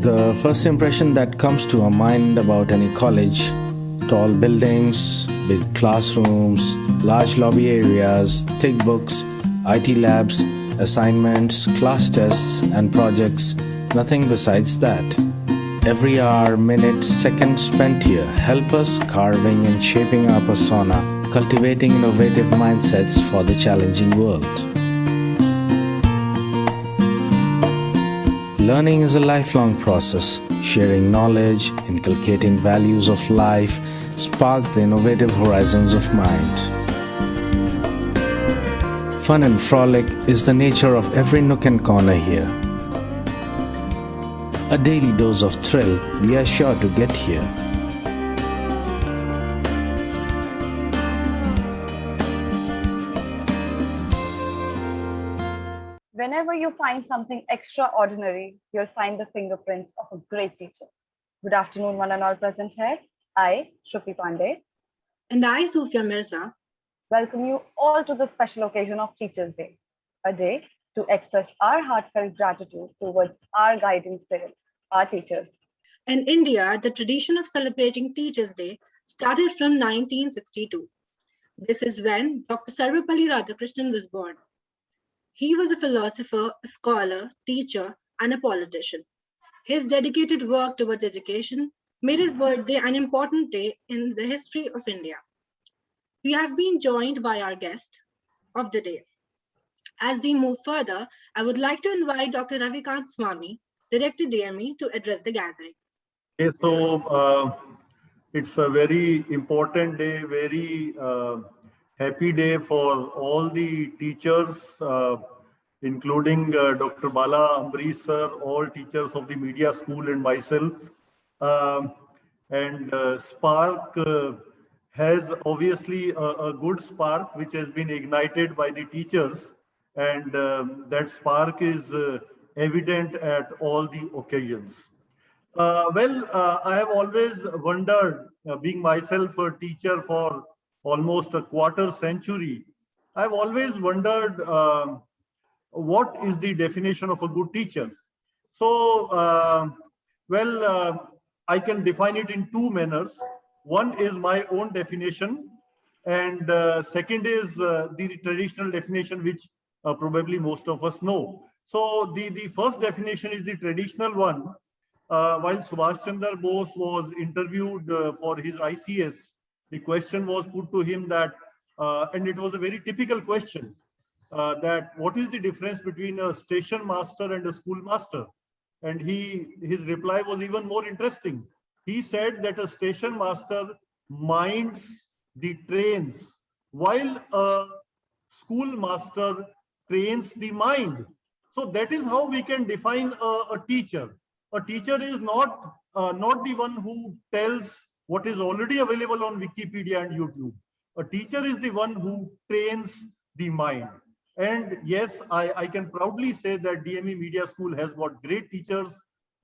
The first impression that comes to our mind about any college: tall buildings, big classrooms, large lobby areas, thick books, IT labs, assignments, class tests, and projects. Nothing besides that. Every hour, minute, second spent here help us carving and shaping our persona, cultivating innovative mindsets for the challenging world. Learning is a lifelong process. Sharing knowledge, inculcating values of life, spark the innovative horizons of mind. Fun and frolic is the nature of every nook and corner here. A daily dose of thrill we are sure to get here. Whenever you find something extraordinary, you'll find the fingerprints of a great teacher. Good afternoon, one and all present here. I, Shruti Pandey, And I, Sufia Mirza, welcome you all to the special occasion of Teachers' Day, a day to express our heartfelt gratitude towards our guiding spirits, our teachers. In India, the tradition of celebrating Teachers' Day started from 1962. This is when Dr. Sarvepalli Radhakrishnan was born. He was a philosopher, a scholar, teacher, and a politician. His dedicated work towards education made his birthday an important day in the history of India. We have been joined by our guest of the day. As we move further, I would like to invite Dr. Ravikant Swami, Director DME, to address the gathering. Okay, so it's a very important day, very happy day for all the teachers, including Dr. Bala Ambarish sir, all teachers of the media school and myself. And SPARC has obviously a good spark which has been ignited by the teachers, and that spark is evident at all the occasions. I have always wondered, being myself a teacher for almost a quarter century, I've always wondered what is the definition of a good teacher. So, I can define it in two manners. One is my own definition, and second is the traditional definition, which probably most of us know. So the first definition is the traditional one. While Subhash Chandra Bose was interviewed for his ICS, the question was put to him that, and it was a very typical question, that what is the difference between a station master and a schoolmaster? And his reply was even more interesting. He said that a station master minds the trains, while a schoolmaster trains the mind. So that is how we can define a teacher. A teacher is not the one who tells what is already available on Wikipedia and YouTube. A teacher is the one who trains the mind. And yes, I can proudly say that DME Media School has got great teachers.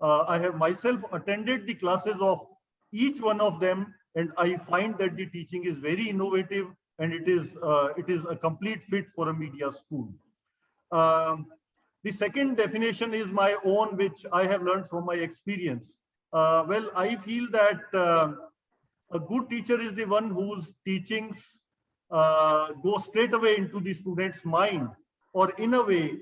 I have myself attended the classes of each one of them, and I find that the teaching is very innovative, and it is a complete fit for a media school. The second definition is my own, which I have learned from my experience. I feel that a good teacher is the one whose teachings go straight away into the student's mind, or in a way,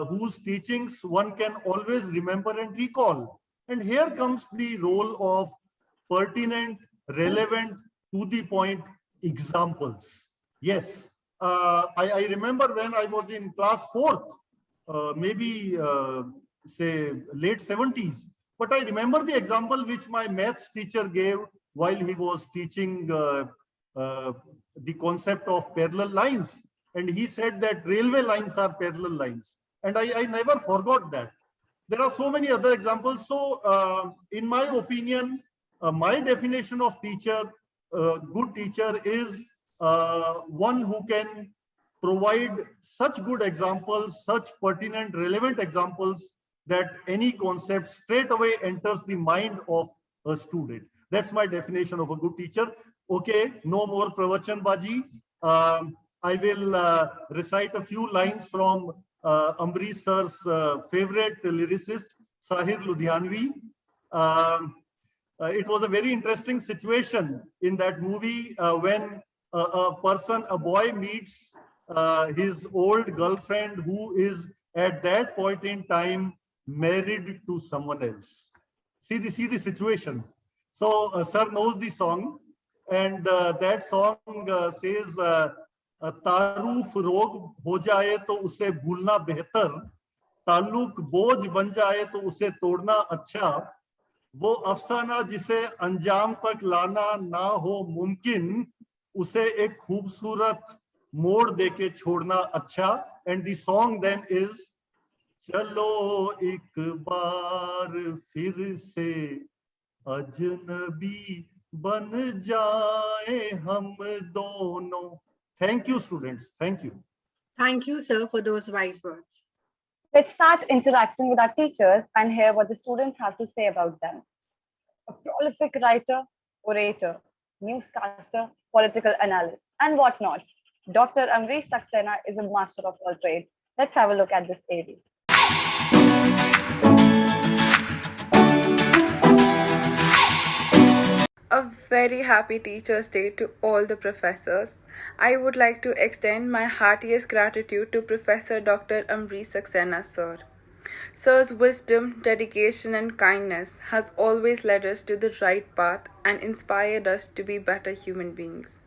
whose teachings one can always remember and recall. And here comes the role of pertinent, relevant, to the point examples. Yes, I remember when I was in class 4th, maybe say late 70s. But I remember the example which my maths teacher gave while he was teaching the concept of parallel lines. And he said that railway lines are parallel lines. And I never forgot that. There are so many other examples. So in my opinion, my definition of teacher, good teacher, is one who can provide such good examples, such pertinent, relevant examples, that any concept straight away enters the mind of a student. That's my definition of a good teacher. Okay, no more pravachan baji. I will recite a few lines from Ambarish sir's favorite lyricist, Sahir Ludhianvi. It was a very interesting situation in that movie when a boy meets his old girlfriend who is at that point in time married to someone else. See the situation. So sir knows the song, and that song says, तारूफ रोग हो जाए तो उसे भूलना बेहतर, ताल्लुक बोझ बन जाए तो उसे तोड़ना अच्छा, वो अफसाना जिसे अंजाम तक लाना ना हो मुमकिन, उसे एक खूबसूरत मोड़ देके छोड़ना अच्छा. And the song then is, चलो एक बार फिर से अजनबी बन जाए हम दोनों. Thank you, students. Thank you. Thank you, sir, for those wise words. Let's start interacting with our teachers and hear what the students have to say about them. A prolific writer, orator, newscaster, political analyst, and whatnot, Dr. Amrish Saxena is a master of all trades. Let's have a look at this AD. A very happy Teachers' Day to all the professors. I would like to extend my heartiest gratitude to Professor Dr. Amrish Saxena, sir. Sir's wisdom, dedication, and kindness has always led us to the right path and inspired us to be better human beings.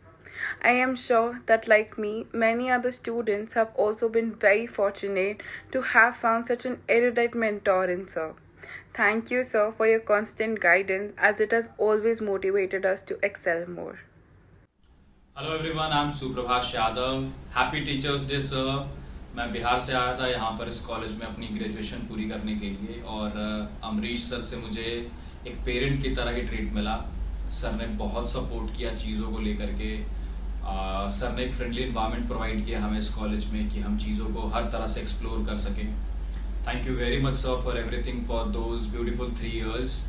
I am sure that, like me, many other students have also been very fortunate to have found such an erudite mentor in sir. Thank you, sir, for your constant guidance, as it has always motivated us to excel more. Hello everyone, I'm Suprabhash Yadav. Happy Teachers Day, sir. मैं बिहार से आया था यहाँ पर इस college में अपनी graduation पूरी करने के लिए, और अमरीश सर से मुझे एक पेरेंट की तरह ही ट्रीट मिला. सर ने बहुत सपोर्ट किया चीज़ों को लेकर के. सर ने एक फ्रेंडली इन्वायरमेंट प्रोवाइड किया हमें इस कॉलेज में कि हम चीज़ों को हर तरह से एक्सप्लोर कर सकें. Thank you very much, sir, for everything for those beautiful 3 years.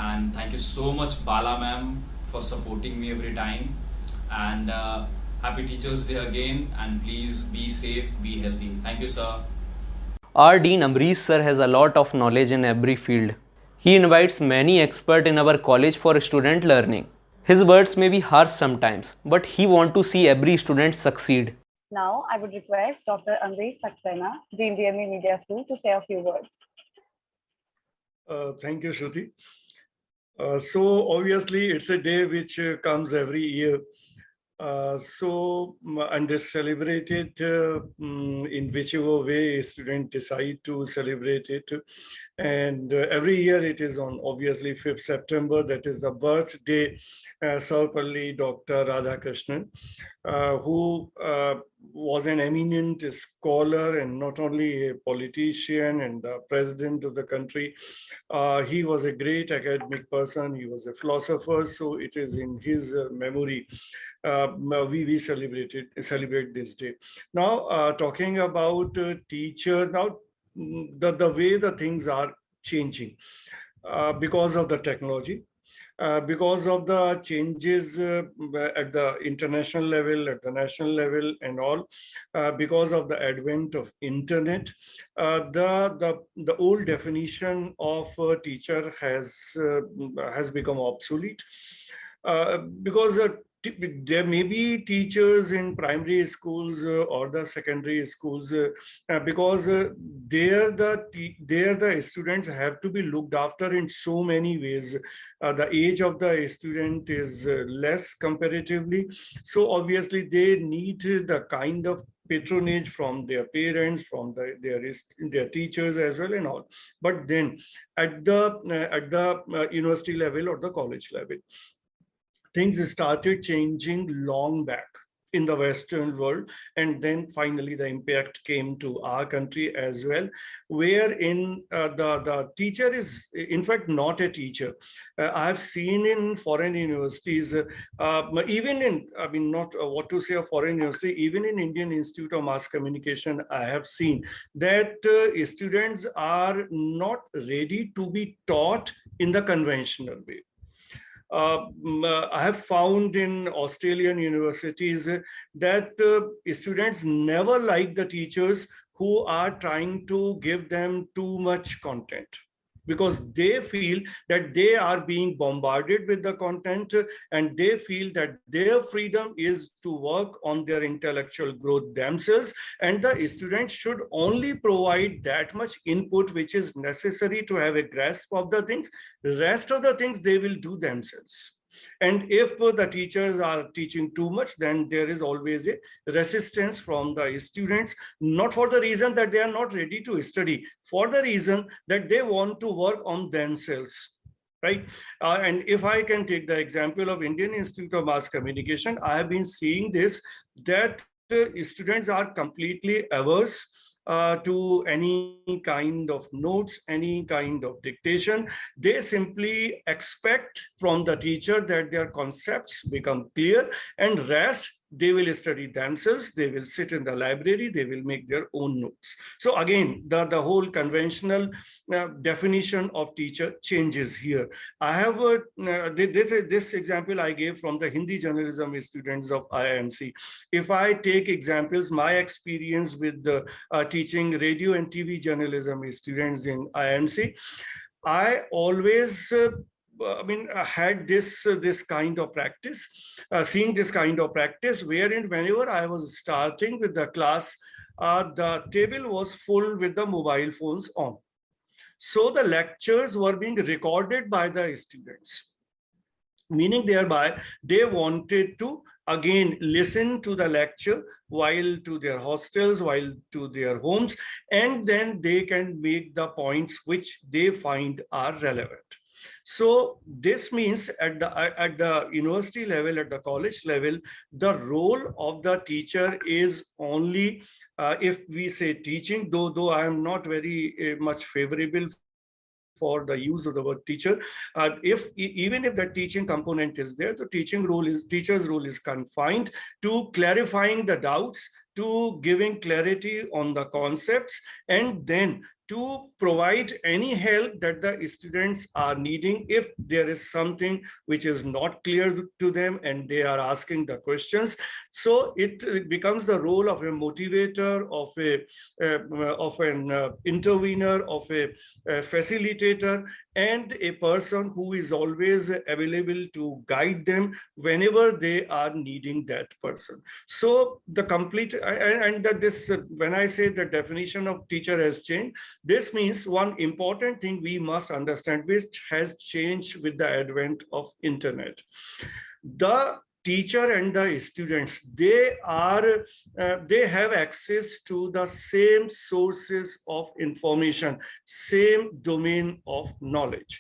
And thank you so much, Bala ma'am, for supporting me every time. And happy Teachers Day again. And please be safe, be healthy. Thank you, sir. Our Dean Amrish sir has a lot of knowledge in every field. He invites many experts in our college for student learning. His words may be harsh sometimes, but he wants to see every student succeed. Now, I would request Dr. Amrish Saxena, Dean DME Media School, to say a few words. Thank you, Shruti. So obviously, it's a day which comes every year. And they celebrate it in whichever way a student decide to celebrate it. And every year it is on obviously 5th September, that is the birthday Sarvapalli Dr. Radhakrishnan, who was an eminent scholar and not only a politician and the president of the country. He was a great academic person. He was a philosopher. So it is in his memory we celebrate this day. Now, talking about teacher, now the way the things are changing because of the technology, because of the changes at the international level, at the national level, and all, because of the advent of internet, the old definition of a teacher has become obsolete, because there may be teachers in primary schools or the secondary schools because there the students have to be looked after in so many ways. The age of the student is less comparatively, so obviously they need the kind of patronage from their parents, from their teachers as well and all. But then at the university level or the college level, things started changing long back in the Western world, and then finally the impact came to our country as well, wherein the teacher is in fact not a teacher. I've seen in foreign universities, even in, I mean, not what to say of foreign university, even in Indian Institute of Mass Communication, I have seen that students are not ready to be taught in the conventional way. I have found in Australian universities that students never like the teachers who are trying to give them too much content. because they feel that they are being bombarded with the content, and they feel that their freedom is to work on their intellectual growth themselves, and the students should only provide that much input which is necessary to have a grasp of the things. The rest of the things they will do themselves. And if the teachers are teaching too much, then there is always a resistance from the students, not for the reason that they are not ready to study, for the reason that they want to work on themselves, right? And if I can take the example of Indian Institute of Mass Communication, I have been seeing this, that students are completely averse to any kind of notes, any kind of dictation. They simply expect from the teacher that their concepts become clear, and rest they will study themselves, they will sit in the library, they will make their own notes. So again, the whole conventional definition of teacher changes here. I have this example I gave from the Hindi journalism students of IIMC. If I take examples, my experience with the teaching radio and TV journalism students in IIMC, I always I had this kind of practice, seeing this kind of practice, wherein whenever I was starting with the class, the table was full with the mobile phones on. So the lectures were being recorded by the students, meaning thereby they wanted to again listen to the lecture while to their hostels, while to their homes, and then they can make the points which they find are relevant. So this means at the university level, at the college level, the role of the teacher is only, if we say teaching, though I am not very much favorable for the use of the word teacher, even if the teaching component is there, the teacher's role is confined to clarifying the doubts, to giving clarity on the concepts, and then to provide any help that the students are needing if there is something which is not clear to them and they are asking the questions. So it becomes the role of a motivator, of an intervener, of a facilitator, and a person who is always available to guide them whenever they are needing that person. So the complete, and that this, when I say the definition of teacher has changed, this means one important thing we must understand, which has changed with the advent of internet. The teacher and the students, they have access to the same sources of information, same domain of knowledge.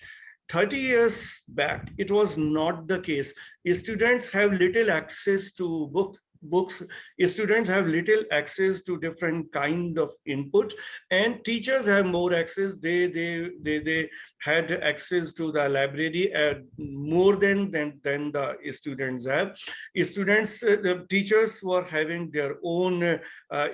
30 years back, it was not the case. Students have little access to books, students have little access to different kind of input, and teachers have more access. They had access to the library more than the students have. The teachers were having their own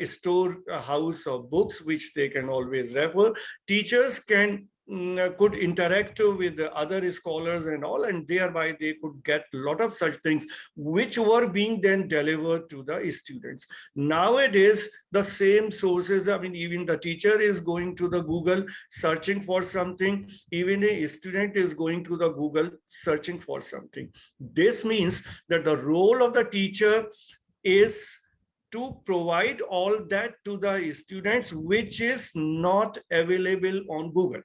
storehouse of books which they can always refer. Teachers could interact with the other scholars and all, and thereby they could get a lot of such things which were being then delivered to the students. Nowadays, the same sources, even the teacher is going to the Google searching for something, even a student is going to the Google searching for something. This means that the role of the teacher is to provide all that to the students which is not available on Google,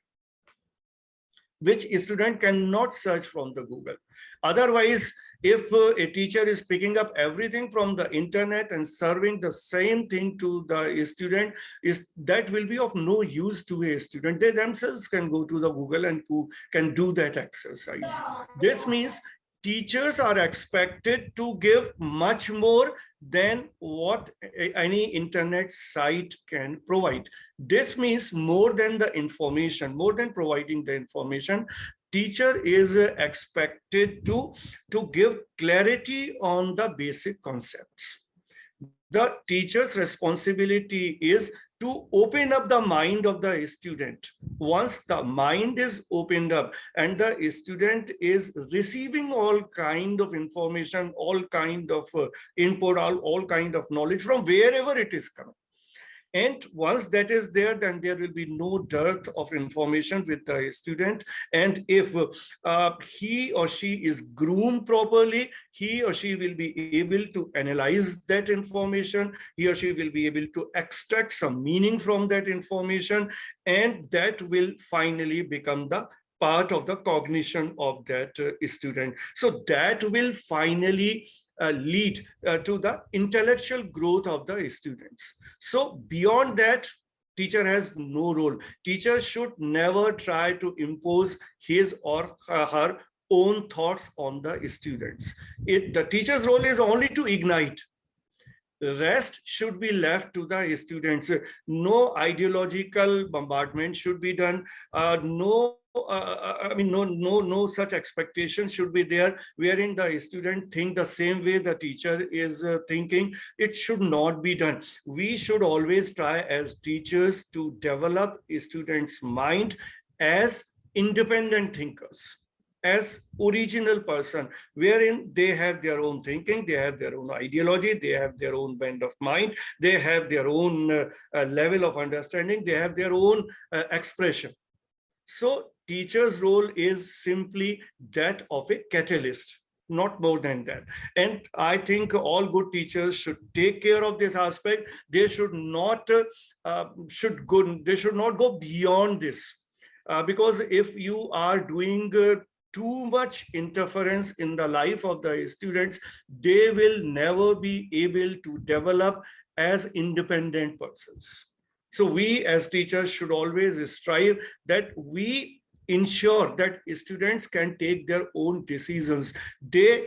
which a student cannot search from the Google. Otherwise, if a teacher is picking up everything from the internet and serving the same thing to the student, that will be of no use to a student. They themselves can go to the Google and can do that exercise. This means teachers are expected to give much more than what any internet site can provide. This means more than the information, more than providing the information, teacher is expected to give clarity on the basic concepts. The teacher's responsibility is to open up the mind of the student. Once the mind is opened up and the student is receiving all kind of information, all kind of input, all kind of knowledge from wherever it is coming, And once that is there, then there will be no dearth of information with the student. And if he or she is groomed properly, he or she will be able to analyze that information. He or she will be able to extract some meaning from that information, and that will finally become the part of the cognition of that student. So that will finally lead to the intellectual growth of the students. So beyond that, teacher has no role. Teacher should never try to impose his or her own thoughts on the students. The teacher's role is only to ignite. The rest should be left to the students. No ideological bombardment should be done. No such expectation should be there wherein the student think the same way the teacher is thinking. It should not be done. We should always try as teachers to develop a student's mind as independent thinkers, as original person, wherein they have their own thinking, they have their own ideology, they have their own bent of mind, they have their own level of understanding, they have their own expression. So teacher's role is simply that of a catalyst, not more than that. And I think all good teachers should take care of this aspect. They should not go beyond this, because if you are doing too much interference in the life of the students, they will never be able to develop as independent persons. So we as teachers should always strive that we ensure that students can take their own decisions. They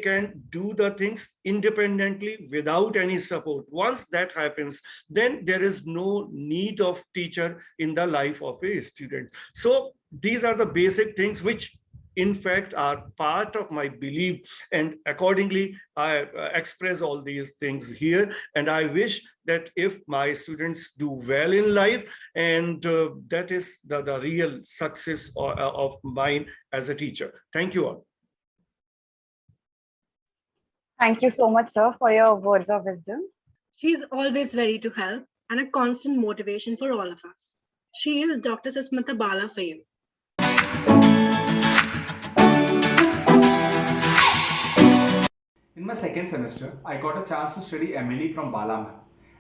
can do the things independently without any support. Once that happens, then there is no need of teacher in the life of a student. So these are the basic things which in fact are part of my belief, and accordingly I express all these things here. And I wish that if my students do well in life, and that is the real success of mine as a teacher. Thank you all. Thank you so much, sir, for your words of wisdom. She is always ready to help and a constant motivation for all of us. She is Dr. Susmita Bala for you. In my second semester, I got a chance to study Emily from Bala ma'am,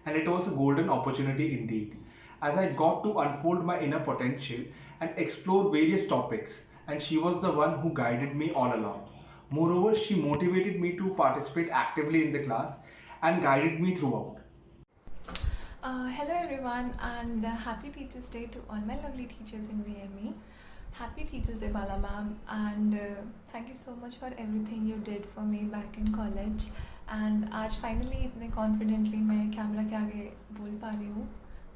and it was a golden opportunity indeed, as I got to unfold my inner potential and explore various topics, and she was the one who guided me all along. Moreover, she motivated me to participate actively in the class and guided me throughout. Hello everyone, and happy Teachers Day to all my lovely teachers in DME. Happy Teachers Day Bala ma'am, and thank you so much for everything you did for me back in college. And आज finally इतने confidently मैं camera के आगे बोल पा रही हूँ,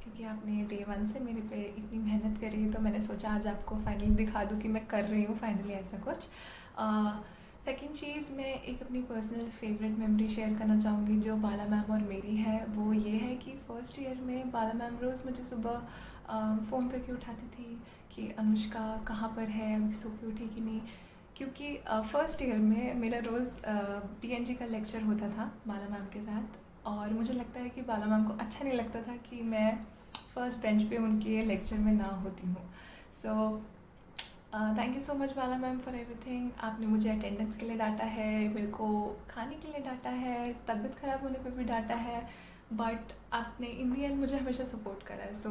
क्योंकि आपने day 1 से मेरे पे इतनी मेहनत करी, तो मैंने सोचा आज आपको finally दिखा दूँ कि मैं कर रही हूँ finally ऐसा कुछ. सेकेंड चीज़, मैं एक अपनी पर्सनल फेवरेट मेमोरी शेयर करना चाहूँगी जो बाला मैम और मेरी है. वो ये है कि फ़र्स्ट ईयर में बाला मैम रोज़ मुझे सुबह फ़ोन करके उठाती थी कि अनुष्का कहाँ पर है, अभी सो के उठी कि नहीं. क्योंकि फ़र्स्ट ईयर में मेरा रोज़ TNG का लेक्चर होता था बाला मैम के साथ, और मुझे लगता है कि बाला मैम को अच्छा नहीं लगता था कि मैं फ़र्स्ट बेंच पे उनके लेक्चर में ना होती हूँ. सो thank you so much Bala ma'am for everything. आपने मुझे अटेंडेंस के लिए डांटा है, मेरे को खाने के लिए डांटा है, तबीयत ख़राब होने पे भी डांटा है, बट आपने इन दी एंड मुझे हमेशा सपोर्ट करा है. So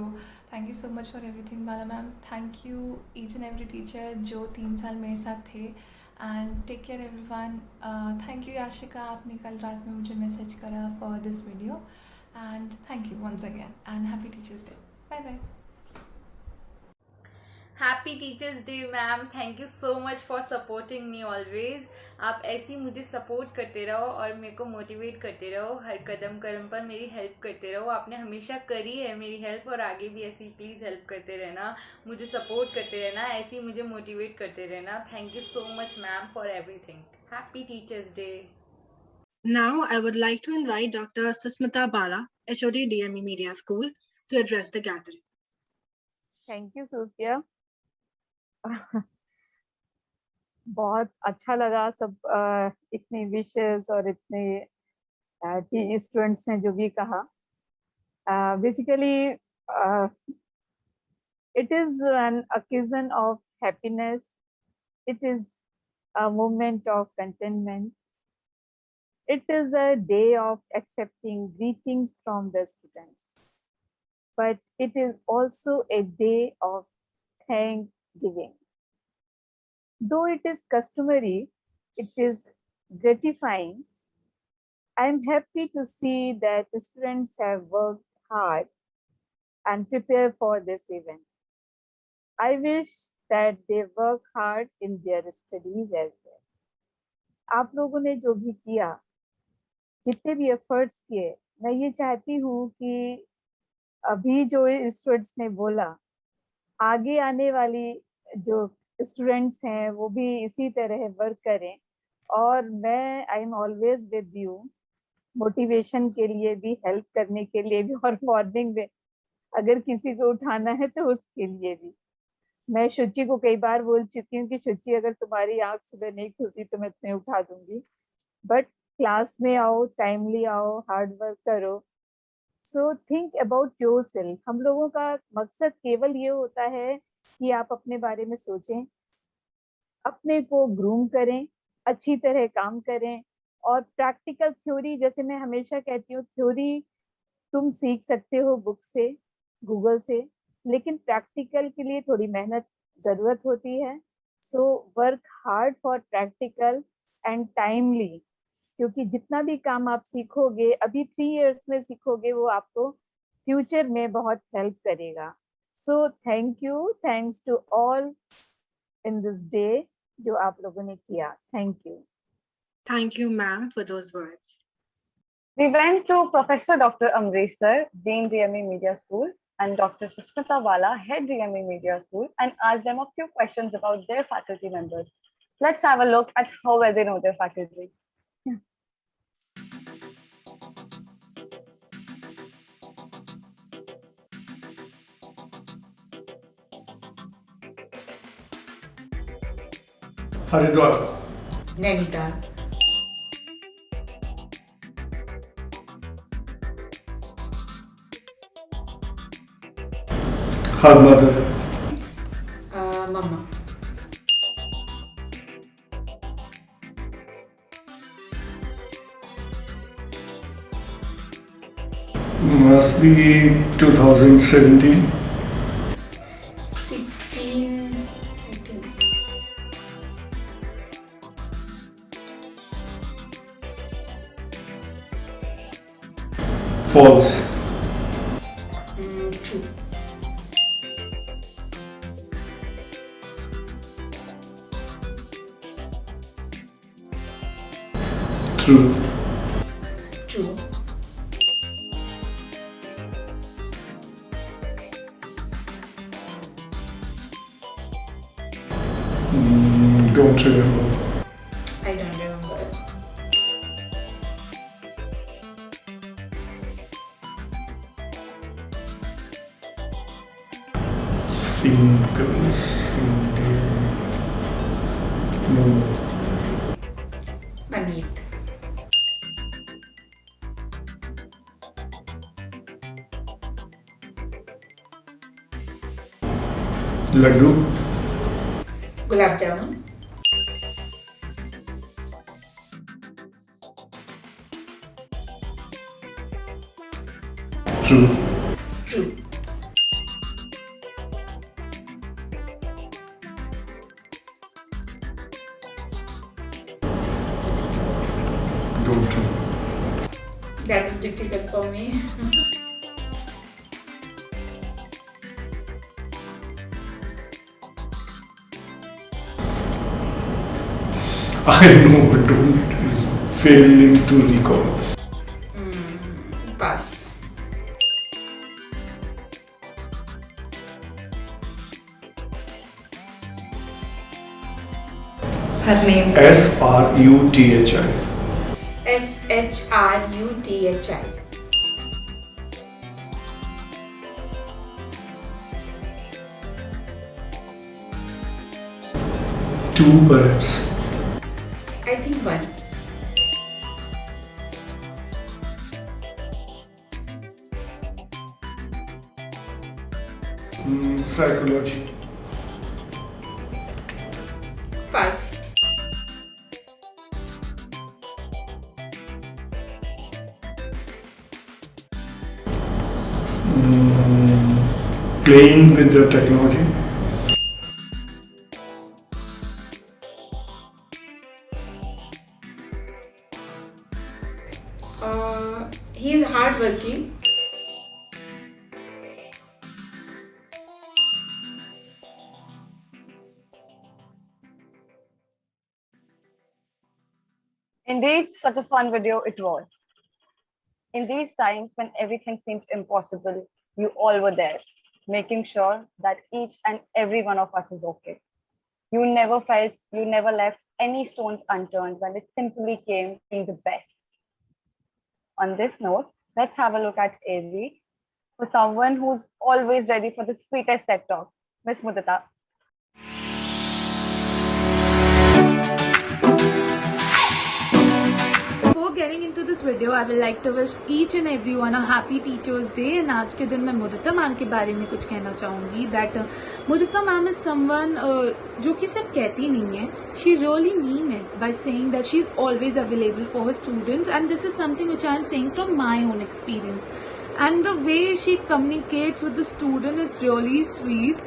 thank you so much for everything Bala ma'am. Thank you each and every teacher जो 3 साल मेरे साथ थे. And take care everyone. Thank you Yashika, आपने कल रात में मुझे मैसेज करा for this video. And thank you once again, and happy teachers day. Bye bye. Happy teachers day ma'am. Thank you so much for supporting me always. आप ऐसे ही मुझे support करते रहो और मेरे को मोटिवेट करते रहो, हर कदम पर मेरी हेल्प करते रहो. आपने हमेशा करी है मेरी हेल्प, और आगे भी ऐसे ही प्लीज़ हेल्प करते रहना, मुझे सपोर्ट करते रहना, ऐसे ही मुझे मोटिवेट करते रहना. Thank you so much ma'am for everything. Happy teachers day. Now I would like to invite Dr. Susmita Bala, HOD DME Media School, to address the gathering. Thank you Sufiya. बहुत अच्छा लगा सब इतने विशेष और इतने स्टूडेंट्स ने जो भी कहा. Basically, it is an occasion of happiness. It is a moment of contentment. It is a day of accepting greetings from the students. But it is also a day of thanksgiving. Though it is customary, it is gratifying. I am happy to see that the students have worked hard and prepared for this event. I wish that they work hard in their studies as well. आप लोगों ने जो भी किया, जितने भी efforts किए, मैं ये चाहती हूँ कि अभी जो स्टूडेंट्स ने बोला, आगे आने वाली जो स्टूडेंट्स हैं वो भी इसी तरह वर्क करें और मैं I am always with you motivation के लिए भी, हेल्प करने के लिए भी और मॉर्निंग में अगर किसी को उठाना है तो उसके लिए भी। मैं शुचि को कई बार बोल चुकी हूँ कि शुचि अगर तुम्हारी आंख सुबह नहीं खुलती तो मैं तुम्हें उठा दूंगी, बट क्लास में आओ, टाइमली आओ, हार्ड वर्क करो। So think about yourself. हम लोगों का मकसद केवल ये होता है कि आप अपने बारे में सोचें, अपने को ग्रूम करें, अच्छी तरह काम करें और प्रैक्टिकल थ्योरी, जैसे मैं हमेशा कहती हूँ, थ्योरी तुम सीख सकते हो बुक से, गूगल से, लेकिन प्रैक्टिकल के लिए थोड़ी मेहनत जरूरत होती है। So work hard for practical and timely, क्योंकि जितना भी काम आप सीखोगे अभी 3 इयर्स में सीखोगे वो आपको फ्यूचर में बहुत हेल्प करेगा। So thank you, thanks to all in this day जो आप लोगों ने किया। Thank you. Thank you, ma'am, for those words. We went to Professor Dr. Amrish Sir, Dean DME Media School, and Dr. Susmita Wala, Head DME Media School, and asked them a few questions about their faculty members. Let's have a look at how well they know their faculty. Haridwar, Nainital, her mother, मम्मा, must be 2017. 16, I think. False. True. True. True. Don't remember. I don't remember. Single, single. No. Manmeet. Laddu. Gulab jamun. True. True. Don't know. That is difficult for me. I know, don't, is failing to recall. Pass. Her name SRUTHI. SHRUTHI. Two perhaps. I think one. Psychology. Pass. Playing with the technology. He's hardworking. Indeed, such a fun video it was. In these times when everything seemed impossible, you all were there, making sure that each and every one of us is okay. You never left any stones unturned when it simply came being the best. On this note, let's have a look at AV for someone who's always ready for the sweetest TED Talks, Miss Mudita. Before getting into this video, I would like to wish each and everyone a happy Teachers Day. And आज के दिन मैं मुदिता ma'am के बारे में कुछ कहना चाहूँगी. That Mudita ma'am is someone जो कि सिर्फ कहती नहीं है. She really mean it by saying that she is always available for her students, and this is something which I am saying from my own experience. And the way she communicates with the student is really sweet.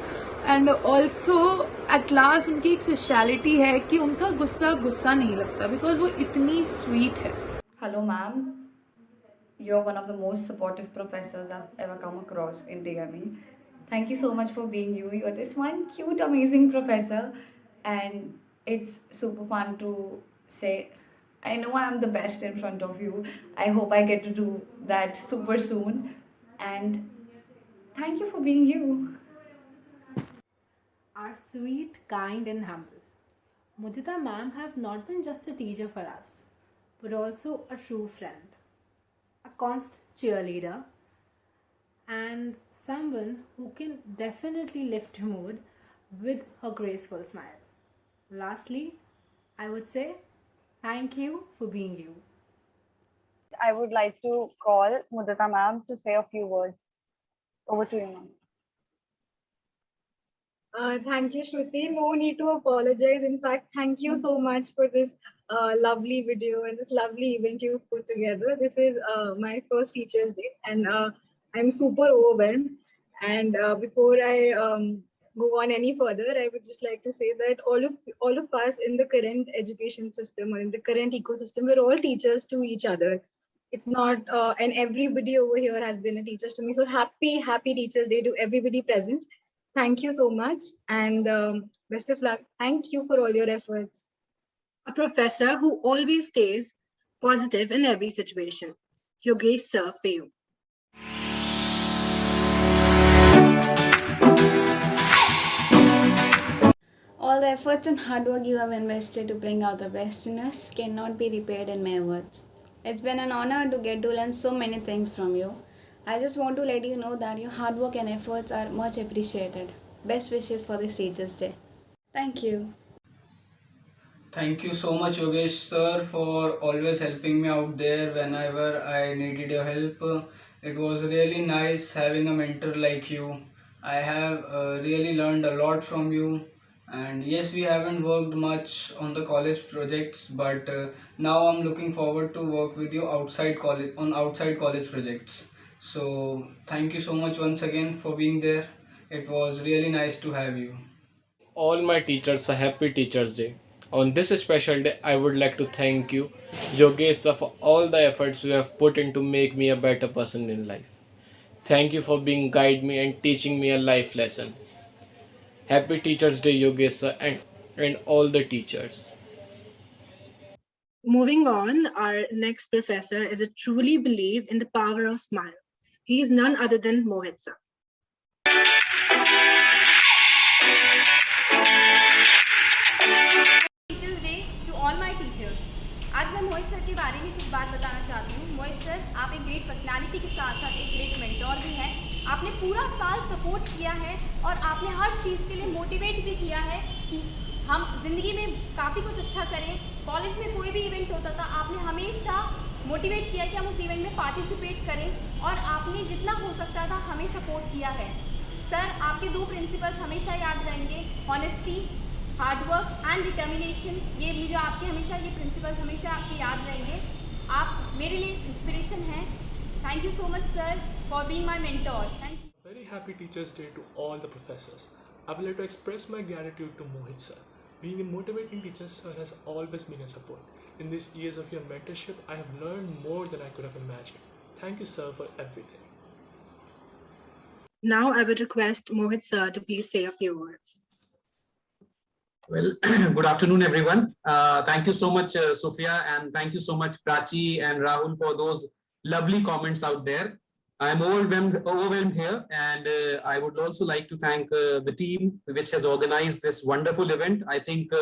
And also at last उनकी एक speciality है कि उनका गुस्सा नहीं लगता because वो इतनी sweet है. Hello ma'am, you're one of the most supportive professors I've ever come across in DME. Thank you so much for being you. You're this one cute, amazing professor, and it's super fun to say, I know I'm the best in front of you. I hope I get to do that super soon, and thank you for being you. Are sweet, kind and humble. Mudita ma'am have not been just a teacher for us, but also a true friend, a constant cheerleader, and someone who can definitely lift your mood with her graceful smile. Lastly, I would say thank you for being you. I would like to call Mudita ma'am to say a few words. Over to you, ma'am. Thank you, Shruti. No need to apologize. In fact, thank you so much for this lovely video and this lovely event you put together. This is my first Teachers Day, and I'm super overwhelmed. And before I go on any further, I would just like to say that all of us in the current education system or in the current ecosystem, we're all teachers to each other. It's not, and everybody over here has been a teacher to me. So happy Teachers Day to everybody present. Thank you so much, and best of luck. Thank you for all your efforts. A professor who always stays positive in every situation. Yogesh sir, for you. All the efforts and hard work you have invested to bring out the best in us cannot be repaid in mere words. It's been an honor to get to learn so many things from you. I just want to let you know that your hard work and efforts are much appreciated. Best wishes for this Teachers Day. Thank you. Thank you so much, Yogesh sir, for always helping me out there whenever I needed your help. It was really nice having a mentor like you. I have really learned a lot from you. And yes, we haven't worked much on the college projects, but now I'm looking forward to work with you outside college projects. So thank you so much once again for being there. It was really nice to have you. All my teachers a happy Teachers Day. On this special day, I would like to thank you, Yogesh sir, for all the efforts you have put in to make me a better person in life. Thank you for being guide me and teaching me a life lesson. Happy Teachers Day, Yogesh sir, and all the teachers. Moving on, our next professor is a truly believe in the power of smile. He is none other than Mohit sir. Teachers Day to all my teachers. आज मैं मोहित sir के बारे में कुछ बात बताना चाहती हूँ. मोहित सर, आप एक ग्रेट पर्सनालिटी के साथ साथ एक ग्रेट मेंटोर भी हैं. आपने पूरा साल सपोर्ट किया है और आपने हर चीज़ के लिए मोटिवेट भी किया है कि हम जिंदगी में काफ़ी कुछ अच्छा करें. कॉलेज में कोई भी इवेंट होता था, आपने हमेशा मोटिवेट किया कि हम उस इवेंट में पार्टिसिपेट करें और आपने जितना हो सकता था हमें सपोर्ट किया है. सर आपके 2 प्रिंसिपल्स हमेशा याद रहेंगे, ऑनेस्टी, हार्डवर्क एंड डिटर्मिनेशन। ये मुझे आपके हमेशा ये प्रिंसिपल्स हमेशा आपके याद रहेंगे। आप मेरे लिए इंस्पिरेशन हैं। Thank you so much sir for being my mentor. Thank you. Very happy Teachers Day to all the professors. I would like to express my gratitude to Mohit sir. Being a motivating teacher, sir, has always been a support. In these years of your mentorship, I have learned more than I could have imagined. Thank you, sir, for everything. Now I would request Mohit sir to please say a few words. Well, good afternoon, everyone. Thank you so much, Sophia, and thank you so much, Prachi and Rahul, for those lovely comments out there. I'm overwhelmed here, and I would also like to thank the team which has organized this wonderful event. I think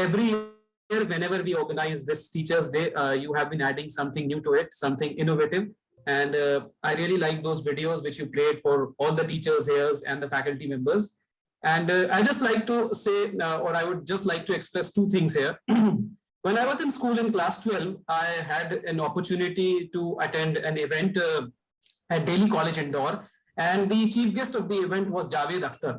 every year, whenever we organize this Teachers Day, you have been adding something new to it, something innovative. And I really like those videos which you played for all the teachers here and the faculty members. And I just like to say, or I would just like to express two things here. When I was in school in class 12, I had an opportunity to attend an event at Delhi College Indore, and the chief guest of the event was Javed Akhtar.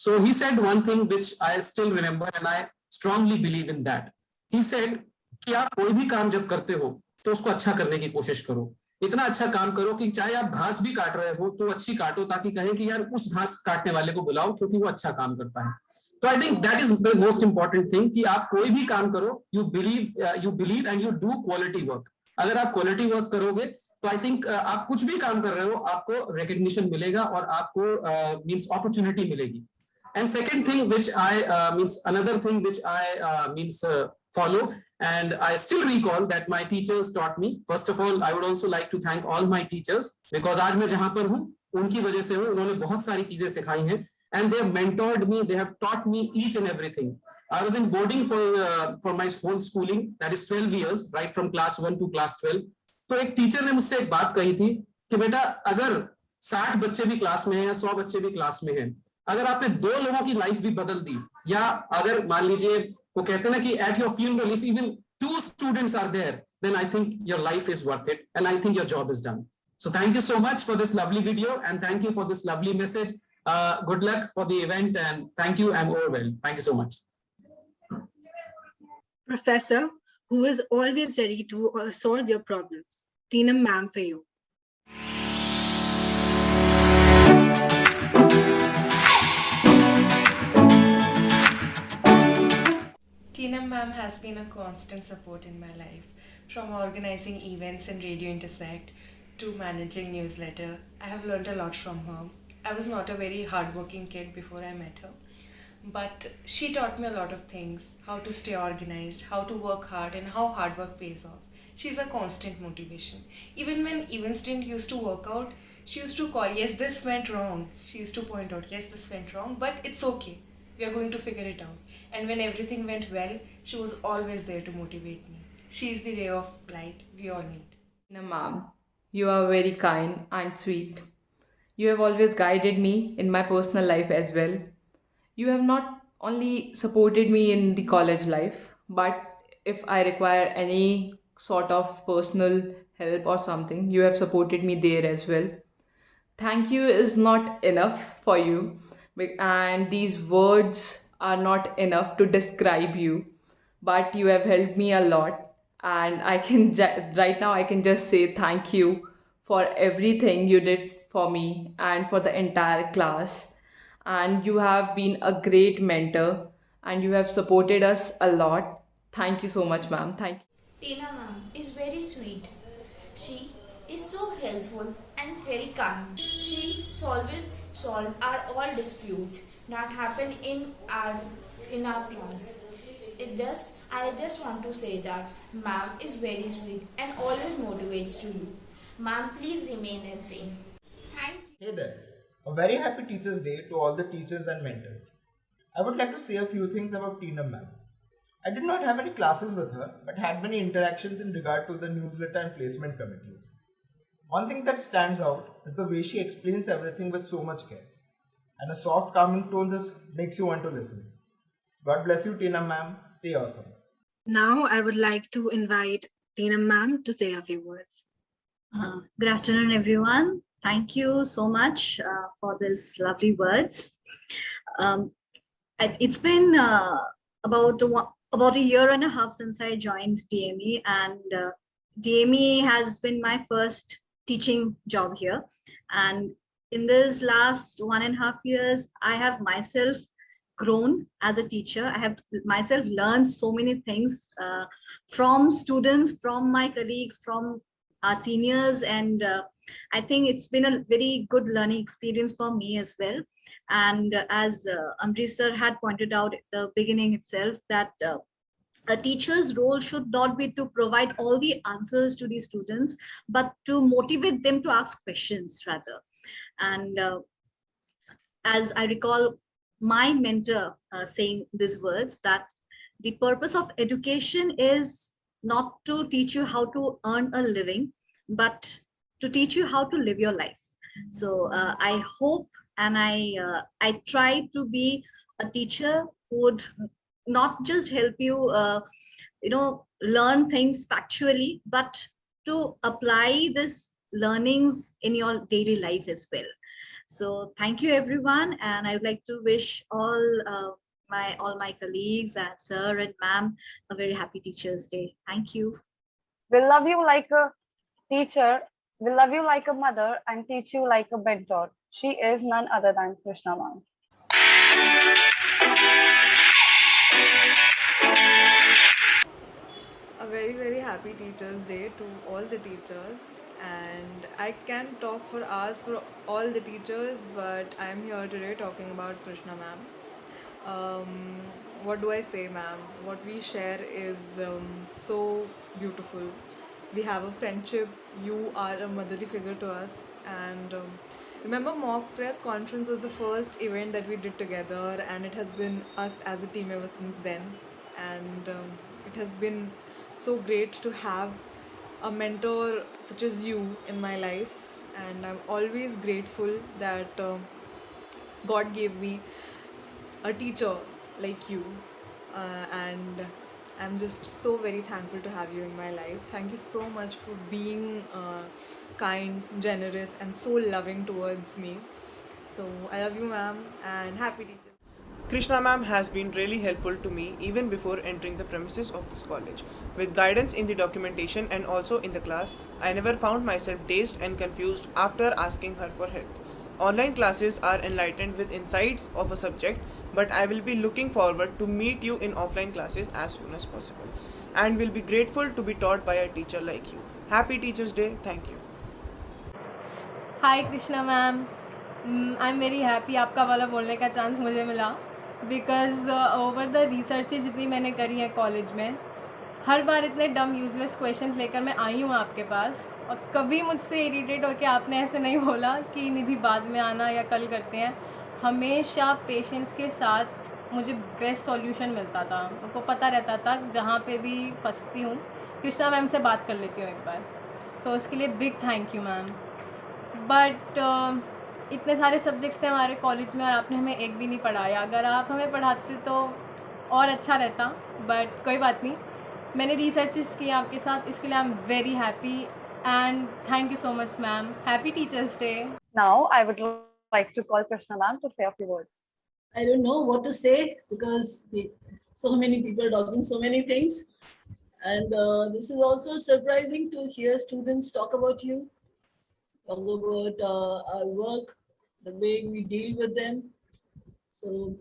So he said one thing which I still remember, and I strongly believe in that. He said कि आप कोई भी काम जब करते हो तो उसको अच्छा करने की कोशिश करो, इतना अच्छा काम करो कि चाहे आप घास भी काट रहे हो तो अच्छी काटो, ताकि कहें कि यार उस घास काटने वाले को बुलाओ क्योंकि वो अच्छा काम करता है। तो I think that is the most important thing कि आप कोई भी काम करो, you believe and you do quality work. अगर आप क्वालिटी वर्क करोगे तो आई थिंक आप कुछ भी काम कर रहे हो आपको रिकग्निशन मिलेगा और आपको मींस अपॉर्चुनिटी मिलेगी। And second thing which I another thing which I follow and I still recall that my teachers taught me. First of all, I would also like to thank all my teachers because आज मैं जहाँ पर हूँ उनकी वजह से हूँ, उन्होंने बहुत सारी चीजें सिखाई हैं and they have mentored me, they have taught me each and everything. I was in boarding for my whole schooling, that is 12 years, right from class 1 to class 12. तो एक टीचर ने मुझसे एक बात कही थी कि बेटा अगर 60 बच्चे भी क्लास में हैं या 100 बच्चे भी क्लास में हैं, अगर आपने 2 लोगों की लाइफ भी बदल दी, या अगर मान लीजिए वो कहते हैं ना कि at your funeral if even 2 students are there, then I think your life is worth it and I think your job is done. So thank you so much for this lovely video and thank you for this lovely message. Good luck for the event and thank you. I'm overwhelmed. Thank you so much. Professor, who is always ready to solve your problems. Tina ma'am for you. Tina ma'am has been a constant support in my life, from organizing events in Radio Intersect to managing newsletter. I have learned a lot from her. I was not a very hardworking kid before I met her, but she taught me a lot of things, how to stay organized, how to work hard, and how hard work pays off. She's a constant motivation. Even when events didn't used to work out, she used to call, yes, this went wrong. She used to point out, yes, this went wrong, but it's okay. We are going to figure it out. And when everything went well, she was always there to motivate me. She's the ray of light we all need. Tina ma'am, you are very kind and sweet. You have always guided me in my personal life as well. You have not only supported me in the college life, but if I require any sort of personal help or something, you have supported me there as well. Thank you is not enough for you, and these words are not enough to describe you, but you have helped me a lot, and I can right now I can just say thank you for everything you did for me and for the entire class. And you have been a great mentor and you have supported us a lot. Thank you so much, ma'am. Thank you. Tina ma'am is very sweet. She is so helpful and very kind. She solved our all disputes that happen in our class. I just want to say that ma'am is very sweet and always motivates to you. Ma'am, please remain the same. Hey there. A very happy Teachers Day to all the teachers and mentors. I would like to say a few things about Tina ma'am. I did not have any classes with her, but had many interactions in regard to the newsletter and placement committees. One thing that stands out is the way she explains everything with so much care. And a soft, calming tone just makes you want to listen. God bless you, Tina ma'am. Stay awesome. Now I would like to invite Tina ma'am to say a few words. Good afternoon, everyone. Thank you so much for these lovely words. It's been about a year and a half since I joined DME, and DME has been my first teaching job here. And in this last 1.5 years, I have myself grown as a teacher. I have myself learned so many things from students, from my colleagues, from our seniors, and I think it's been a very good learning experience for me as well. And as Amrish sir had pointed out at the beginning itself, that a teacher's role should not be to provide all the answers to the students, but to motivate them to ask questions rather. And as I recall my mentor saying these words, that the purpose of education is not to teach you how to earn a living, but to teach you how to live your life. So I hope and I try to be a teacher who would not just help you, learn things factually, but to apply this learnings in your daily life as well. So thank you everyone, and I would like to wish all my colleagues and sir and ma'am a very happy Teachers' Day. Thank you. We'll love you like a teacher, we'll love you like a mother, and teach you like a mentor. She is none other than Krishna ma'am. A very, very happy Teachers' Day to all the teachers. And I can talk for hours for all the teachers, but I am here today talking about Krishna ma'am. What do I say, ma'am? What we share is so beautiful. We have a friendship. You are a motherly figure to us. And remember, mock press conference was the first event that we did together, and it has been us as a team ever since then. And it has been so great to have a mentor such as you in my life, and I'm always grateful that God gave me a teacher like you, and I'm just so very thankful to have you in my life. Thank you so much for being kind, generous, and so loving towards me. So I love you, ma'am, and happy Teachers. Krishna ma'am has been really helpful to me even before entering the premises of this college. With guidance in the documentation and also in the class, I never found myself dazed and confused after asking her for help. Online classes are enlightened with insights of a subject, but I will be looking forward to meet you in offline classes as soon as possible, and will be grateful to be taught by a teacher like you. Happy Teachers' Day. Thank you. Hi Krishna ma'am. I'm very happy आपका वाला बोलने का chance मुझे मिला, because over the researches जितनी मैंने करी है कॉलेज में, हर बार इतने डम यूजलेस क्वेश्चंस लेकर मैं आई हूँ आपके पास, और कभी मुझसे इरिटेट होकर आपने ऐसे नहीं बोला कि निधि बाद में आना या कल करते हैं. हमेशा पेशेंस के साथ मुझे बेस्ट सॉल्यूशन मिलता था. उनको पता रहता था जहाँ पे भी फंसती हूँ कृष्णा मैम से बात कर लेती हूँ एक बार, तो उसके लिए big thank you ma'am. But इतने सारे सब्जेक्ट्स थे हमारे कॉलेज में और आपने हमें एक भी नहीं पढ़ाया. अगर आप हमें पढ़ाते तो और अच्छा रहता, बट कोई बात नहीं. मैंने रिसर्चेस किया आपके साथ, इसके लिए आई am very happy and thank you so much ma'am. Happy teachers day. Now I would like to call Krishna ma'am to say a few words. I don't know what to say because so many people talking so many things, and this is also surprising to hear students talk about you, talk about our work, the way we deal with them. So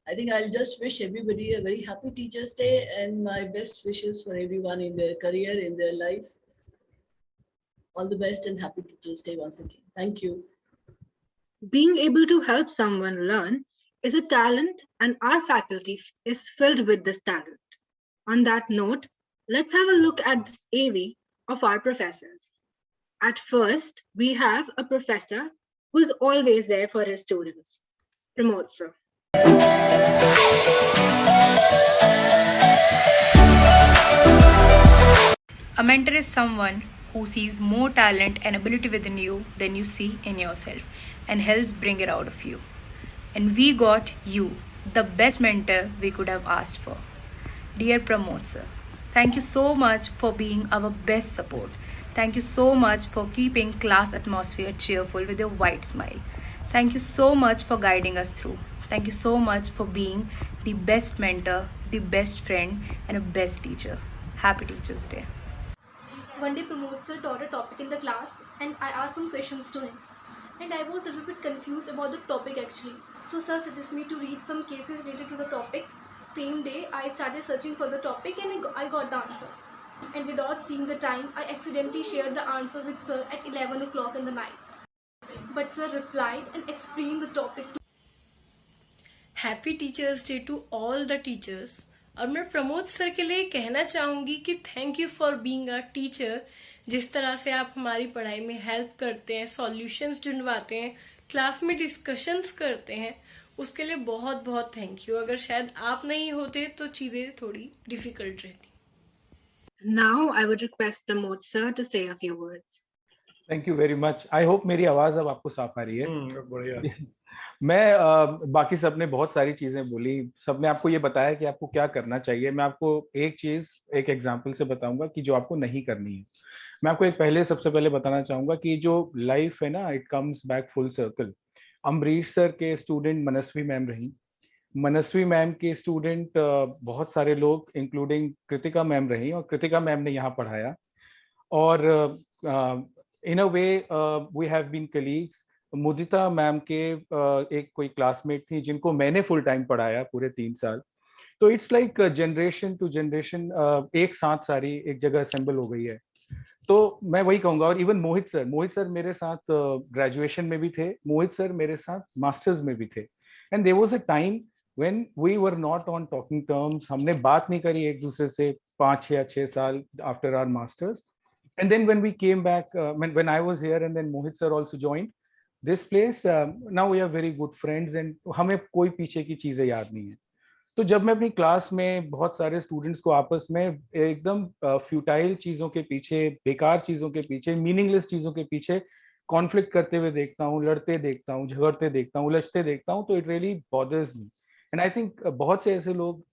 I think I'll just wish everybody a very happy Teachers' Day and my best wishes for everyone in their career, in their life. All the best and happy Teachers' Day once again. Thank you. Being able to help someone learn is a talent, and our faculty is filled with this talent. On that note, let's have a look at this AV of our professors. At first, we have a professor who is always there for his students. Pramod sir. A mentor is someone who sees more talent and ability within you than you see in yourself and helps bring it out of you. And we got you, the best mentor we could have asked for. Dear Pramod sir, thank you so much for being our best support. Thank you so much for keeping class atmosphere cheerful with your white smile. Thank you so much for guiding us through. Thank you so much for being the best mentor, the best friend, and a best teacher. Happy Teachers' Day. One day Pramod sir taught a topic in the class and I asked some questions to him. And I was a little bit confused about the topic actually. So sir suggested me to read some cases related to the topic. Same day I started searching for the topic and I got the answer. And without seeing the time, I accidentally shared the answer with sir at 11 o'clock in the night. But sir replied and explained the topic to happy teachers day to all the teachers. और मैं Pramod sir के लिए कहना चाहूँगी कि thank you for being a teacher. जिस तरह से आप हमारी पढ़ाई में हेल्प करते हैं, सॉल्यूशंस ढूंढवाते हैं, क्लास में डिस्कशंस करते हैं, उसके लिए बहुत बहुत थैंक यू। अगर शायद आप नहीं होते तो चीज़ें थोड़ी डिफिकल्ट रहती। Now I would request Pramod sir to say a few words. Thank you very much. I hope मेरी आवाज अब आपको साफ आ रही है। बढ़िया। मैं बाकी सबने बहुत सारी चीजें बोली, सबने आपको ये बताया कि आपको क्या करना चाहिए। मैं आपको एक चीज एक एग्जांपल से बताऊंगा कि जो आपको नहीं करनी है। मैं आपको सबसे पहले बताना चाहूंगा कि जो लाइफ है ना, it comes back full circle. Ambarish sir के स्टूडेंट मनस्वी मैम रही, मनस्वी मैम के स्टूडेंट बहुत सारे लोग इंक्लूडिंग कृतिका मैम रही, और कृतिका मैम ने यहाँ पढ़ाया। और in a way we have been colleagues. Mudita ma'am के एक कोई क्लासमेट थी जिनको मैंने फुल टाइम पढ़ाया पूरे 3 साल। तो it's like generation to generation एक साथ सारी एक जगह असेंबल हो गई है। तो मैं वही कहूंगा। और इवन मोहित सर मेरे साथ ग्रेजुएशन में भी थे, मोहित सर मेरे साथ मास्टर्स में भी थे। And there was a time when we were not on talking terms. हमने बात नहीं करी एक दूसरे से 5 या 6 साल after our masters. And then when we came back, when I was here and then Mohit sir also joined this place, now we are very good friends and हमें कोई पीछे की चीजें याद नहीं है। तो जब मैं अपनी क्लास में बहुत सारे स्टूडेंट्स को आपस में एकदम फ्यूटाइल चीज़ों के पीछे, बेकार चीज़ों के पीछे, मीनिंगलेस चीज़ों के पीछे कॉन्फ्लिक्ट करते हुए देखता हूँ, लड़ते देखता हूँ, झगड़ते देखता हूँ, उलझते देखता हूँ, तो it really bothers me. And I think बहुत से ऐसे लोग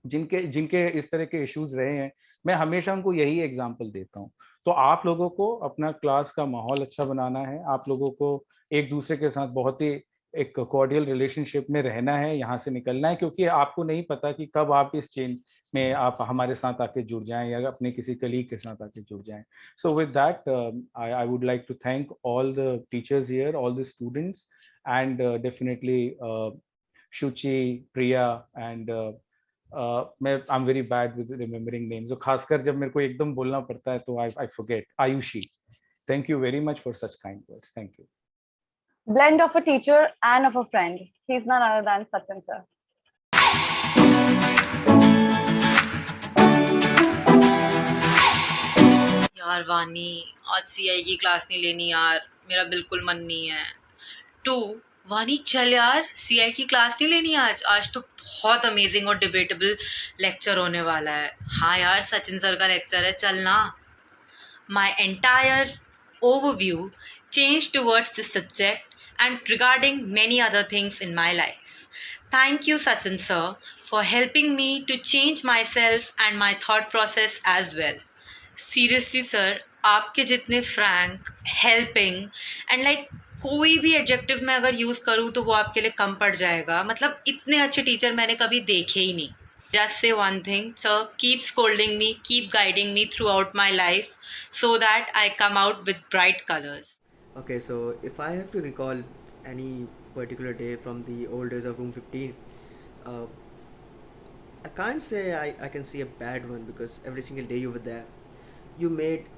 जिनके जिनके इस तरह के इश्यूज रहे हैं, मैं हमेशा उनको यही एग्जाम्पल देता हूँ। तो आप लोगों को अपना क्लास का माहौल अच्छा बनाना है, आप लोगों को एक दूसरे के साथ बहुत ही एक कॉर्डियल रिलेशनशिप में रहना है, यहाँ से निकलना है, क्योंकि आपको नहीं पता कि कब आप इस चेन में आप हमारे साथ आके जुड़ जाएं या अपने किसी कलीग के साथ आके जुड़ जाएं। So with that I would like to thank all the teachers here, all the students, and definitely Shuchi, Priya, and मैं I am very bad with remembering names, खासकर जब मेरे को एकदम बोलना पड़ता है तो I forget. Ayushi, thank you very much for such kind words. Thank you. Blend of a teacher and of a friend. He's none other than Sachin sir. यार वानी, आज सीआई की क्लास नहीं लेनी यार, मेरा बिल्कुल मन नहीं है। टू, वानी चल यार, सीआई की क्लास नहीं लेनी आज। आज तो बहुत अमेजिंग और डिबेटेबल लेक्चर होने वाला है। हाँ यार, सचिन सर का लेक्चर है, चलना। My entire overview changed towards this subject and regarding many other things in my life. Thank you, Sachin sir, for helping me to change myself and my thought process as well. Seriously sir, आपके जितने frank, helping and like कोई भी adjective मैं अगर use करूँ तो वो आपके लिए कम पड़ जाएगा। मतलब इतने अच्छे टीचर मैंने कभी देखे ही नहीं। Just say one thing, sir, keep scolding me, keep guiding me throughout my life so that I come out with bright colors. Okay, so if I have to recall any particular day from the old days of room 15, uh, I can't say I can see a bad one, because every single day you were there. You made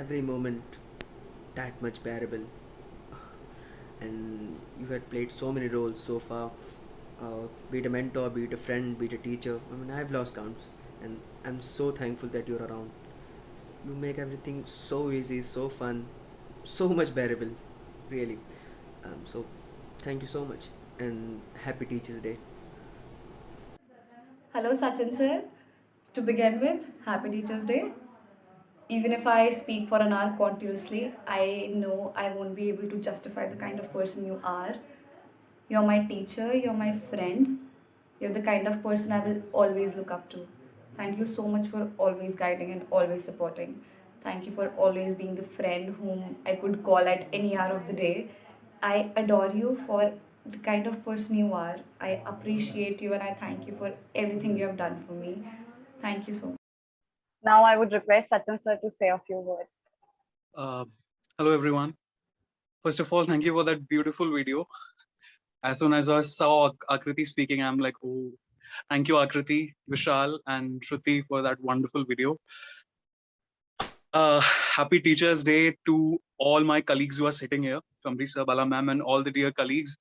every moment that much bearable. And you had played so many roles so far. Be it a mentor, be it a friend, be it a teacher. I mean, I've lost counts, and I'm so thankful that you're around. You make everything so easy, so fun, so much bearable, really. So thank you so much, and happy Teachers Day. Hello Sachin sir. To begin with, happy Teachers Day. Even if I speak for an hour continuously, I know I won't be able to justify the kind of person you are. You're my teacher, you're my friend, you're the kind of person I will always look up to. Thank you so much for always guiding and always supporting. Thank you for always being the friend whom I could call at any hour of the day. I adore you for the kind of person you are. I appreciate you and I thank you for everything you have done for me. Thank you so much. Now I would request Sachin sir to say a few words. Uh, Hello everyone. First of all, thank you for that beautiful video. As soon as I saw Akriti speaking, I'm like, oh, thank you Akriti, Vishal, and Shruti for that wonderful video. Happy Teachers Day to all my colleagues who are sitting here, Kamri sir, Bala ma'am, and all the dear colleagues.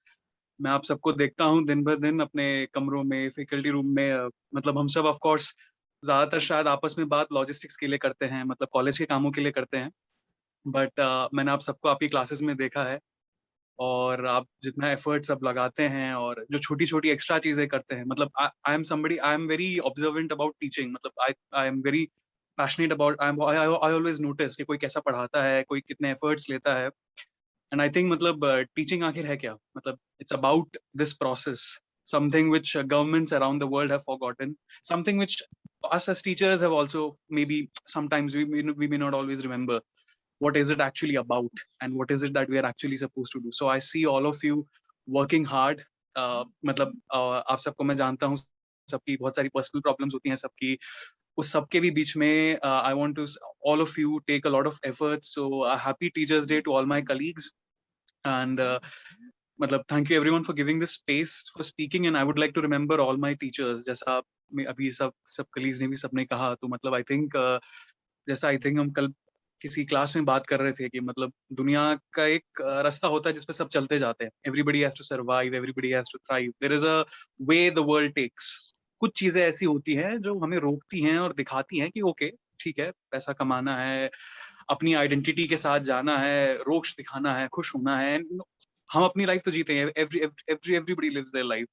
मैं आप सबको देखता हूँ दिन भर दिन अपने कमरों में, फैकल्टी रूम में, मतलब हम सब ऑफ कोर्स ज्यादातर शायद आपस में बात लॉजिस्टिक्स के लिए करते हैं, मतलब कॉलेज के कामों के लिए करते हैं, बट मैंने आप सबको आपकी क्लासेस में देखा है और आप जितना एफर्ट सब लगाते हैं और जो छोटी छोटी एक्स्ट्रा चीजें करते हैं, मतलब I am somebody, I am very observant about teaching, मतलब I am very passionate about, I always notice कि कोई कैसा पढ़ाता है, कोई कितने एफर्ट्स लेता है. एंड आई थिंक मतलब टीचिंग आखिर है क्या, मतलब it's about this process, something which governments around the world have forgotten, something which us as teachers have also maybe sometimes we may not always remember. What is it actually about and what is it that we are actually supposed to do? So I see all of you working hard. मतलब आप सबको मैं जानता हूँ, सबकी बहुत सारी personal problems होती हैं सबकी, उस सबके भी बीच में I want to all of you take a lot of efforts. So happy Teachers Day to all my colleagues, and मतलब thank you everyone for giving this space for speaking, and I would like to remember all my teachers. जैसा अभी सब colleagues ने भी सबने कहा, तो मतलब I think जैसा I think हम कल किसी क्लास में बात कर रहे थे कि मतलब दुनिया का एक रास्ता होता है जिस पे सब चलते जाते हैं. Everybody has to survive, everybody has to thrive. There is a way the world takes. कुछ चीजें ऐसी होती हैं जो हमें रोकती हैं और दिखाती हैं कि ओके ठीक है, पैसा कमाना है, अपनी आइडेंटिटी के साथ जाना है, रोक्ष दिखाना है, खुश होना है. हम अपनी लाइफ तो जीते हैं, everybody lives their life.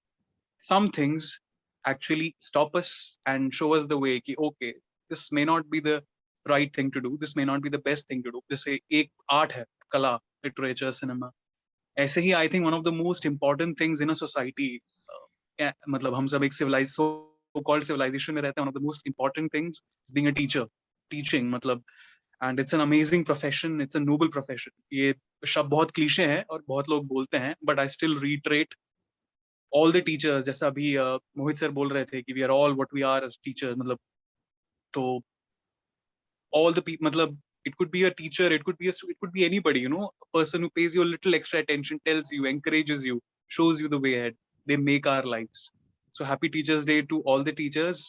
Some things actually stop us and show us the way कि okay, this may not be the right thing to do, this may not be the best thing to do. जैसे एक art है, कला, literature, cinema, ऐसे ही I think one of the most important things in a society, मतलब हम सब एक सिविलाइज सो कॉल्ड सिविलाइजेशन में रहते हैं, one of the most important things is being a teacher, teaching, मतलब and it's an amazing profession, it's a noble profession. ये शब्द बहुत क्लीशे हैं और बहुत लोग बोलते हैं, but I still retreat all the teachers, जैसा अभी मोहित सर बोल रहे थे कि we are all what we are as teachers, मतलब तो all the people, मतलब it could be a teacher, it could be anybody, you know, a person who pays you a little extra attention, tells you, encourages you, shows you the way ahead. They make our lives. So happy Teachers Day to all the teachers.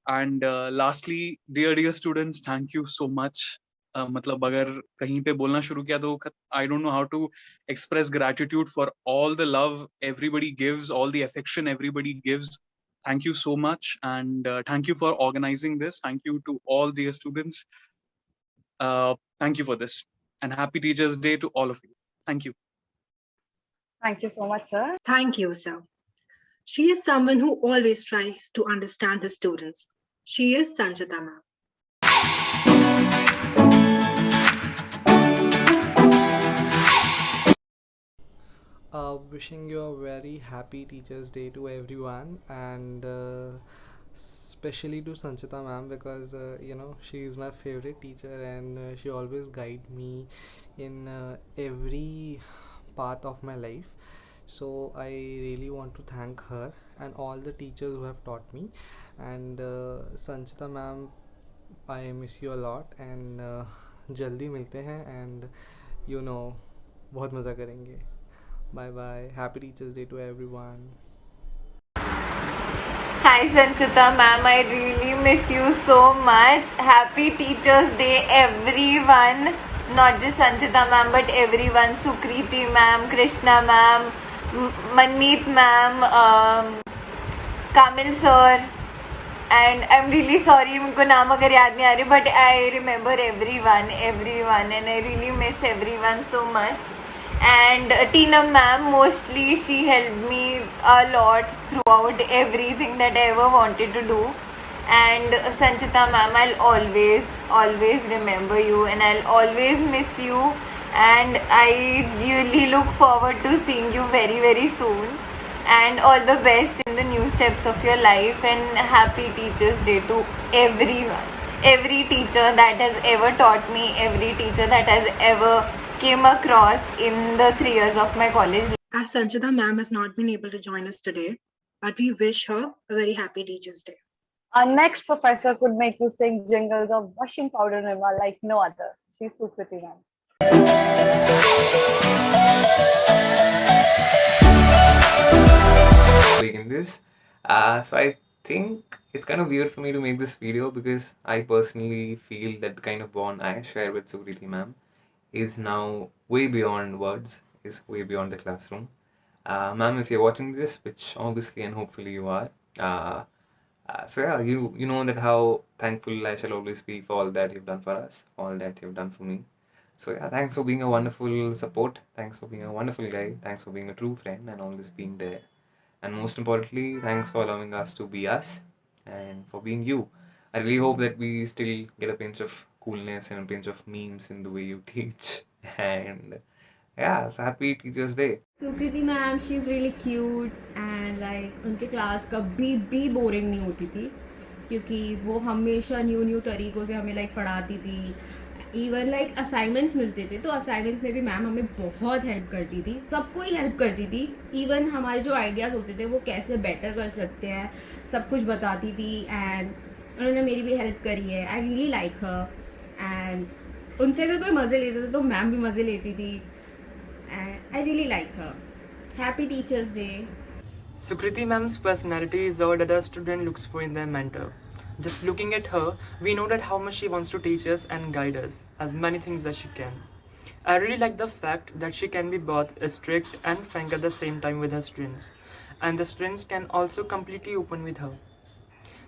And lastly, dear students, thank you so much. मतलब अगर कहीं पे बोलना शुरू किया तो I don't know how to express gratitude for all the love everybody gives, all the affection everybody gives. Thank you so much, and thank you for organizing this. Thank you to all dear students. Thank you for this, and happy Teachers Day to all of you. Thank you. Thank you so much, sir. Thank you, sir. She is someone who always tries to understand her students. She is Sanchita ma'am. Wishing you a very happy Teachers Day to everyone, and especially to Sanchita ma'am, because you know, she is my favorite teacher, and she always guide me in every path of my life. So I really want to thank her and all the teachers who have taught me. And Sanchita ma'am, I miss you a lot, and जल्दी मिलते हैं, and you know, बहुत मज़ा करेंगे. Bye bye. Happy Teachers Day to everyone. Hi Sanchita ma'am, I really miss you so much. Happy Teachers Day everyone. Not just Sanchita ma'am but everyone. Sukriti ma'am, Krishna ma'am, Manmeet ma'am, Kamil sir. And I'm really sorry, मुझको नाम अगर याद नहीं आ रही, but I remember everyone, and I really miss everyone so much. And Tina ma'am, mostly she helped me a lot throughout everything that I ever wanted to do. And Sanchita ma'am, I'll always remember you, and I'll always miss you, and I really look forward to seeing you very, very soon. And all the best in the new steps of your life, and happy Teachers Day to everyone. every teacher that has ever taught me, every teacher that has ever came across in the 3 years of my college. As Sanchita ma'am has not been able to join us today, but we wish her a very happy Teachers' Day. Our next professor could make you sing jingles of washing powder Nirma like no other. She's Sukriti ma'am. Begin this. So I think it's kind of weird for me to make this video because I personally feel that the kind of bond I share with Sukriti ma'am is now way beyond words, is way beyond the classroom. Ma'am, if you're watching this, which obviously and hopefully you are, so yeah, you know that how thankful I shall always be for all that you've done for us, all that you've done for me. So yeah, thanks for being a wonderful support. Thanks for being a wonderful guy. Thanks for being a true friend and always being there. And most importantly, thanks for allowing us to be us and for being you. I really hope that we still get a pinch of coolness and a pinch of memes in the way you teach. And yeah, so happy Teachers' Day. Sukriti ma'am she is really cute and like उनके class कभी भी boring नहीं होती थी क्योंकि वो हमेशा new तरीक़ों से हमें लाइक पढ़ाती थी. इवन लाइक असाइनमेंट्स मिलते थे तो असाइनमेंट्स में भी मैम हमें बहुत हेल्प करती थी, सबको ही हेल्प करती थी. इवन हमारे जो आइडियाज़ होते थे वो कैसे बेटर कर सकते हैं सब कुछ बताती थी एंड उन्होंने मेरी भी हेल्प करी है. I really like her and उनसे अगर कोई मज़े लेते थे तो मैम भी मज़े लेती थी. I really like her. Happy Teachers' Day. Sukriti ma'am's personality is all that a student looks for in their mentor. Just looking at her, we know that how much she wants to teach us and guide us as many things as she can. I really like the fact that she can be both strict and frank at the same time with her students, and the students can also completely open with her.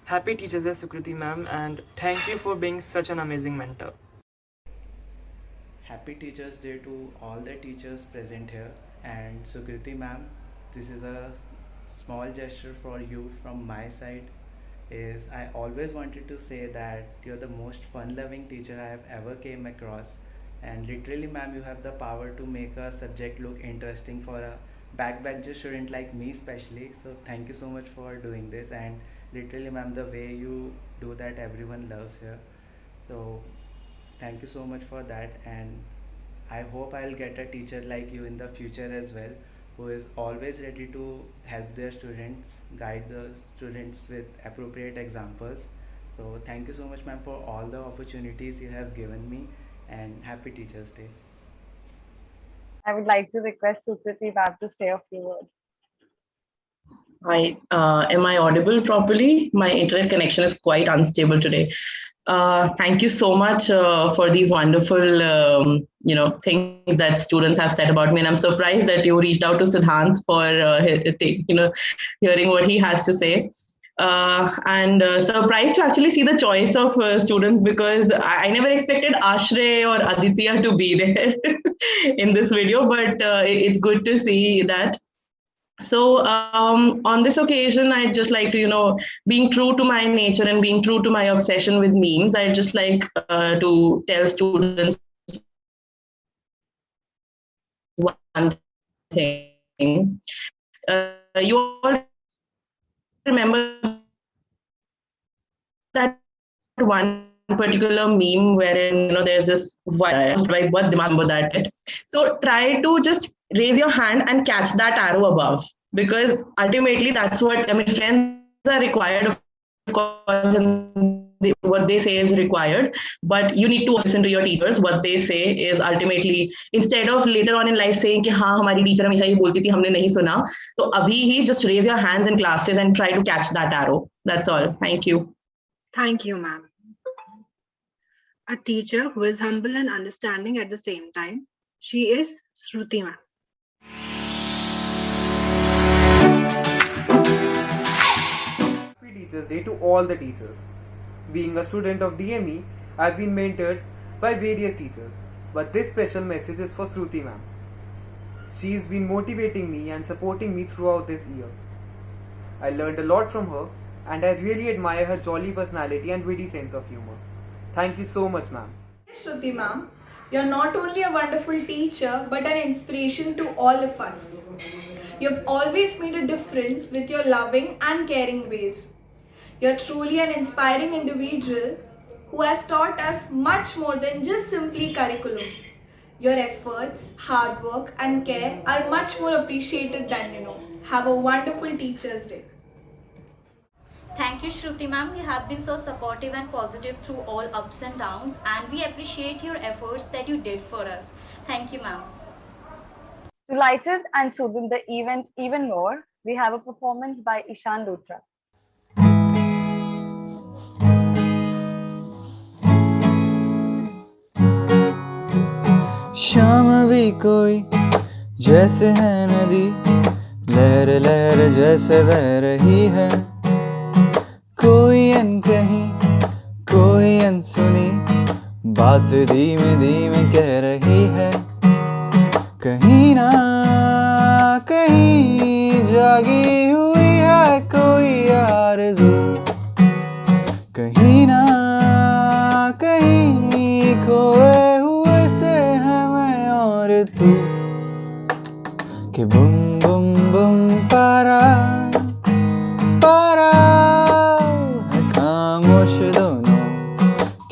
Happy Teachers' Day, Sukriti ma'am, and thank you for being such an amazing mentor. Happy Teachers' Day to all the teachers present here, and Sukriti ma'am, this is a small gesture for you from my side. Is I always wanted to say that you're the most fun-loving teacher I have ever came across, and literally ma'am, you have the power to make a subject look interesting for a backbencher student like me especially. So thank you so much for doing this, and literally ma'am, the way you do that everyone loves here. So thank you so much for that, and I hope I'll get a teacher like you in the future as well, who is always ready to help their students, guide the students with appropriate examples. So thank you so much ma'am for all the opportunities you have given me, and happy Teachers' Day. I would like to request Sukriti ma'am to say a few words. Hi, am I audible properly? My internet connection is quite unstable today. Thank you so much for these wonderful, things that students have said about me, and I'm surprised that you reached out to Siddhant for, hearing what he has to say. And surprised to actually see the choice of students, because I never expected Ashray or Aditya to be there in this video, but it's good to see that. So on this occasion, I'd just like to, being true to my nature and being true to my obsession with memes, I'd just like to tell students one thing. You all remember that one particular meme wherein there's this what remember that. So try to just raise your hand and catch that arrow above, because ultimately that's what friends are required, of course, and what they say is required, but you need to listen to your teachers. What they say is ultimately, instead of later on in life saying कि हाँ हमारी teacher हमेशा ये बोलती थी हमने नहीं सुना, तो अभी ही just raise your hands in classes and try to catch that arrow. That's all. Thank you. Thank you, ma'am. A teacher who is humble and understanding at the same time. She is Shruti ma'am. Happy Teachers' Day to all the teachers. Being a student of DME, I've been mentored by various teachers, but this special message is for Shruti ma'am. She's been motivating me and supporting me throughout this year. I learned a lot from her, and I really admire her jolly personality and witty sense of humor. Thank you so much, ma'am. Shruti ma'am, you're not only a wonderful teacher but an inspiration to all of us. You've always made a difference with your loving and caring ways. You're truly an inspiring individual who has taught us much more than just simply curriculum. Your efforts, hard work, and care are much more appreciated than you know. Have a wonderful Teachers' Day. Thank you, Shruti ma'am. You have been so supportive and positive through all ups and downs, and we appreciate your efforts that you did for us. Thank you, ma'am. To lighten and smoothen the event even more, we have a performance by Ishan Luthra. शाम भी कोई जैसे है नदी, लहर लहर जैसे बह रही है। कोई अनकही कोई अनसुनी बात धीमे धीमे कह रही है। कहीं ना कहीं जागी हुई है कोई आरज़ू, कहीं ना कहीं खोए हुए से है मैं और तू। कि बुम बुम बुम पारा पारा है खामोश दोनों,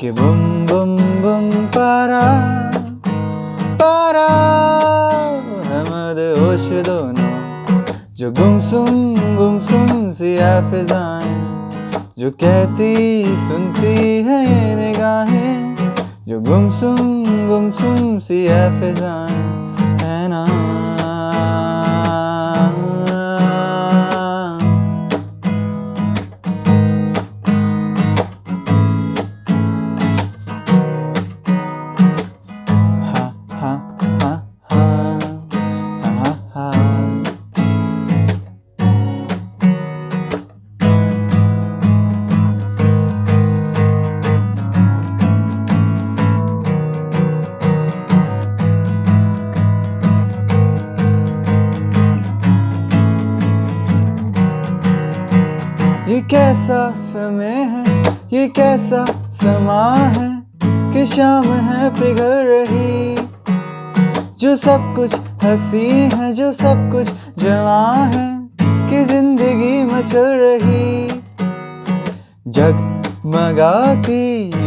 कि बुम बुम बुम पारा पारा है मदहोश दोनों। जो गुमसुम सी फिजाएं, जो कहती सुनती है ये निगाहें, जो गुमसुम सी फिजाएं है ना। ये कैसा समय है, ये कैसा समा है, कि शाम है पिघल रही। जो सब कुछ हंसी है, जो सब कुछ जवां है, कि जिंदगी मचल रही। जगमगाती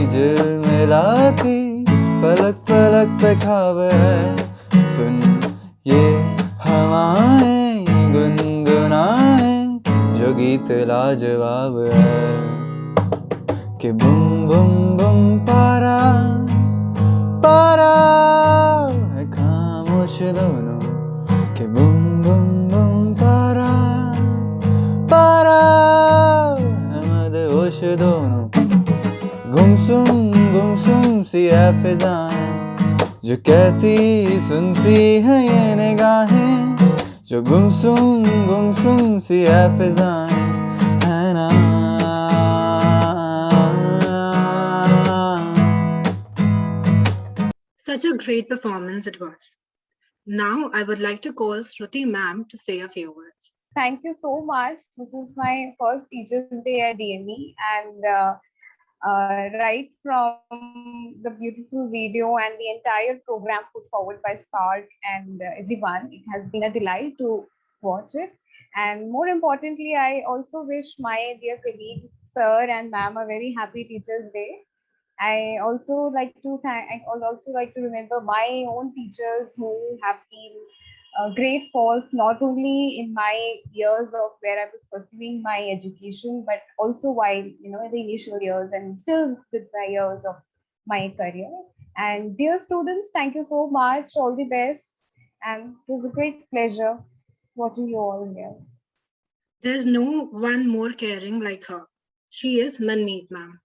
झिलमिलाती पलक पलक पे ख्वाब है। सुन ये हवाएं गुनगुनाएं, जो गीत लाजवाब है। कि बुम बुम बुम पारा पारा है खामोश दोनों, कि बुम बुम बुम पारा पारा है मदहोश दोनों। गुमसुम सी फिजाएं, जो कहती सुनती है ये निगाहें, जो गुमसुम सी फिजाएं है ना। Such a great performance it was. Now I would like to call Shruti ma'am to say a few words. Thank you so much. This is my first Teachers' Day at DME, and right from the beautiful video and the entire program put forward by SPARC and everyone, it has been a delight to watch it. And more importantly, I also wish my dear colleagues, sir and ma'am, a very happy Teachers' Day. I also like to remember my own teachers who have been great force, not only in my years of where I was pursuing my education, but also while in the initial years and still with the years of my career. And dear students, thank you so much. All the best, and it was a great pleasure watching you all here. There's no one more caring like her. She is Manmeet ma'am.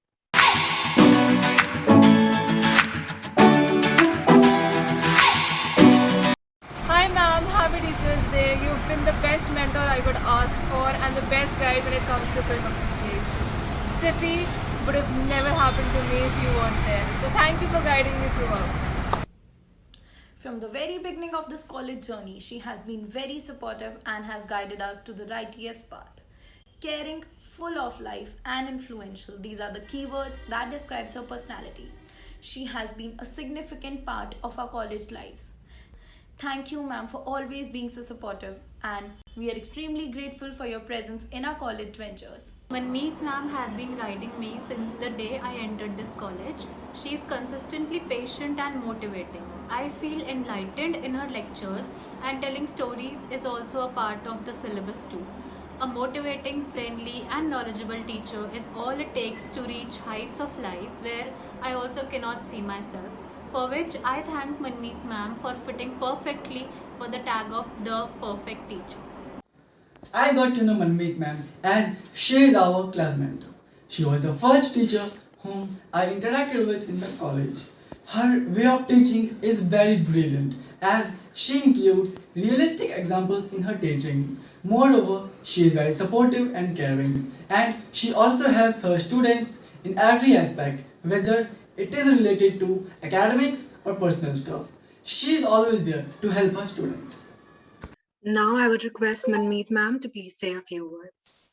Hi ma'am, happy Teachers' Day. You've been the best mentor I could ask for and the best guide when it comes to film appreciation. SIFI would have never happened to me if you weren't there. So thank you for guiding me throughout. From the very beginning of this college journey, she has been very supportive and has guided us to the righteous path. Caring, full of life, and influential. These are the keywords that describes her personality. She has been a significant part of our college lives. Thank you, ma'am, for always being so supportive, and we are extremely grateful for your presence in our college ventures. Manmeet ma'am has been guiding me since the day I entered this college. She is consistently patient and motivating. I feel enlightened in her lectures, and telling stories is also a part of the syllabus too. A motivating, friendly, and knowledgeable teacher is all it takes to reach heights of life where I also cannot see myself, for which I thank Manmeet ma'am for fitting perfectly for the tag of the perfect teacher. I got to know Manmeet ma'am as she is our class mentor. She was the first teacher whom I interacted with in the college. Her way of teaching is very brilliant as she includes realistic examples in her teaching. Moreover, she is very supportive and caring, and she also helps her students in every aspect, whether it is related to academics or personal stuff. She is always there to help her students. Now I would request Manmeet ma'am to please say a few words.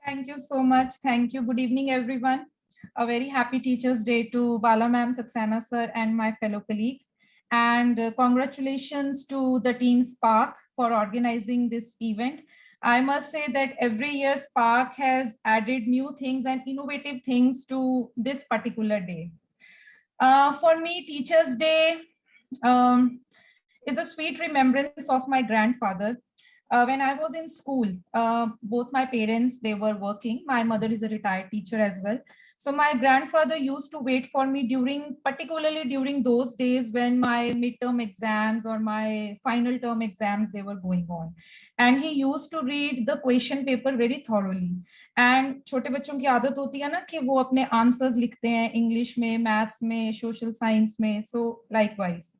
Thank you so much. Thank you. Good evening, everyone. A very happy Teachers' Day to Bala ma'am, Saxena sir, and my fellow colleagues. And congratulations to the team SPARC for organizing this event. I must say that every year SPARC has added new things and innovative things to this particular day. For me, Teachers' Day is a sweet remembrance of my grandfather. When I was in school, both my parents, they were working. My mother is a retired teacher as well. So my grandfather used to wait for me particularly during those days when my midterm exams or my final term exams, they were going on. And he used to read the question paper very thoroughly. And छोटे बच्चों की आदत होती है ना कि वो अपने आंसर्स लिखते हैं इंग्लिश में, मैथ्स में, सोशल साइंस में, so likewise.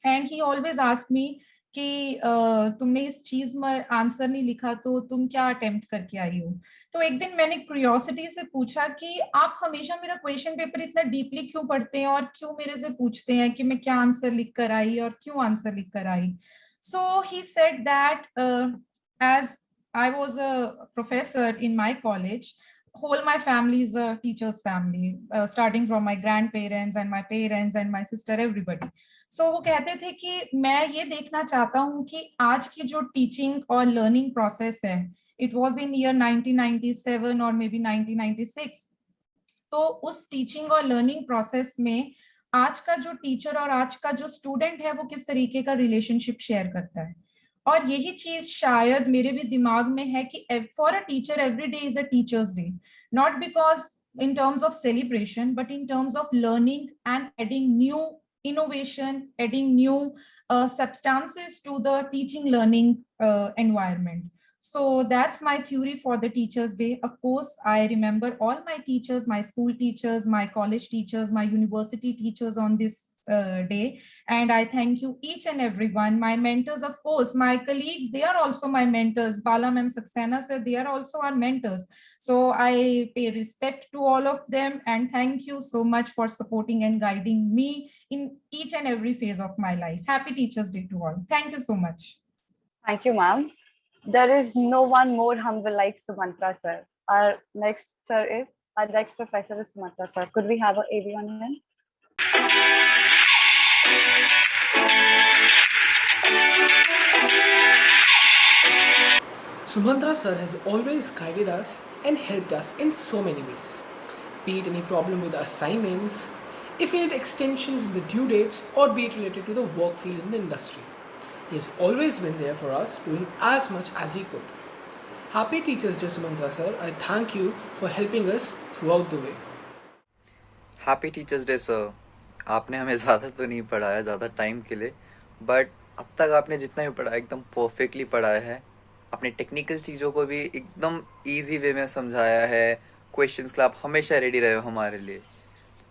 And he always asked me कि तुमने इस चीज में आंसर नहीं लिखा तो तुम क्या अटेम्प्ट करके आई हो। तो एक दिन मैंने क्यूरियोसिटी से पूछा कि आप हमेशा मेरा क्वेश्चन पेपर इतना डीपली क्यों पढ़ते हैं और क्यों मेरे से पूछते हैं कि मैं क्या आंसर लिख कर आई और क्यों आंसर लिख कर आई। So he said that as I was a professor in my college, whole my family is a teacher's family, starting from my grandparents and my parents and my sister, everybody. So वो कहते थे कि मैं ये देखना चाहता हूँ कि आज की जो टीचिंग और लर्निंग प्रोसेस है, it was in year 1997 or maybe 1996. तो उस टीचिंग और लर्निंग प्रोसेस में आज का जो टीचर और आज का जो स्टूडेंट है वो किस तरीके का रिलेशनशिप शेयर करता है। और यही चीज शायद मेरे भी दिमाग में है कि for a teacher every day is a teachers day, not because in terms of celebration, but in terms of learning and adding new innovation, adding new substances to the teaching learning environment. So that's my theory for the Teachers' Day. Of course, I remember all my teachers, my school teachers, my college teachers, my university teachers on this day. And I thank you each and everyone. My mentors, of course, my colleagues, they are also my mentors. Bala ma'am, Saxena said they are also our mentors. So I pay respect to all of them and thank you so much for supporting and guiding me in each and every phase of my life. Happy Teachers' Day to all. Thank you so much. Thank you, ma'am. There is no one more humble like Sumantra sir. Our next professor is Sumantra sir. Could we have a AV on him? Sumantra sir has always guided us and helped us in so many ways. Be it any problem with the assignments, if we need extensions in the due dates, or be it related to the work field in the industry. He has always been there for us, doing as much as he could. Happy Teachers Day, Sumantra sir. I thank you for helping us throughout the way. Happy Teachers Day, sir. आपने हमें ज़्यादा तो नहीं पढ़ाया ज़्यादा time के लिए, but अब तक आपने जितना भी पढ़ाया एकदम परफेक्टली पढ़ाया है। अपने टेक्निकल चीज़ों को भी एकदम इजी वे में समझाया है। क्वेश्चंस के लिए आप हमेशा रेडी रहे हो हमारे लिए,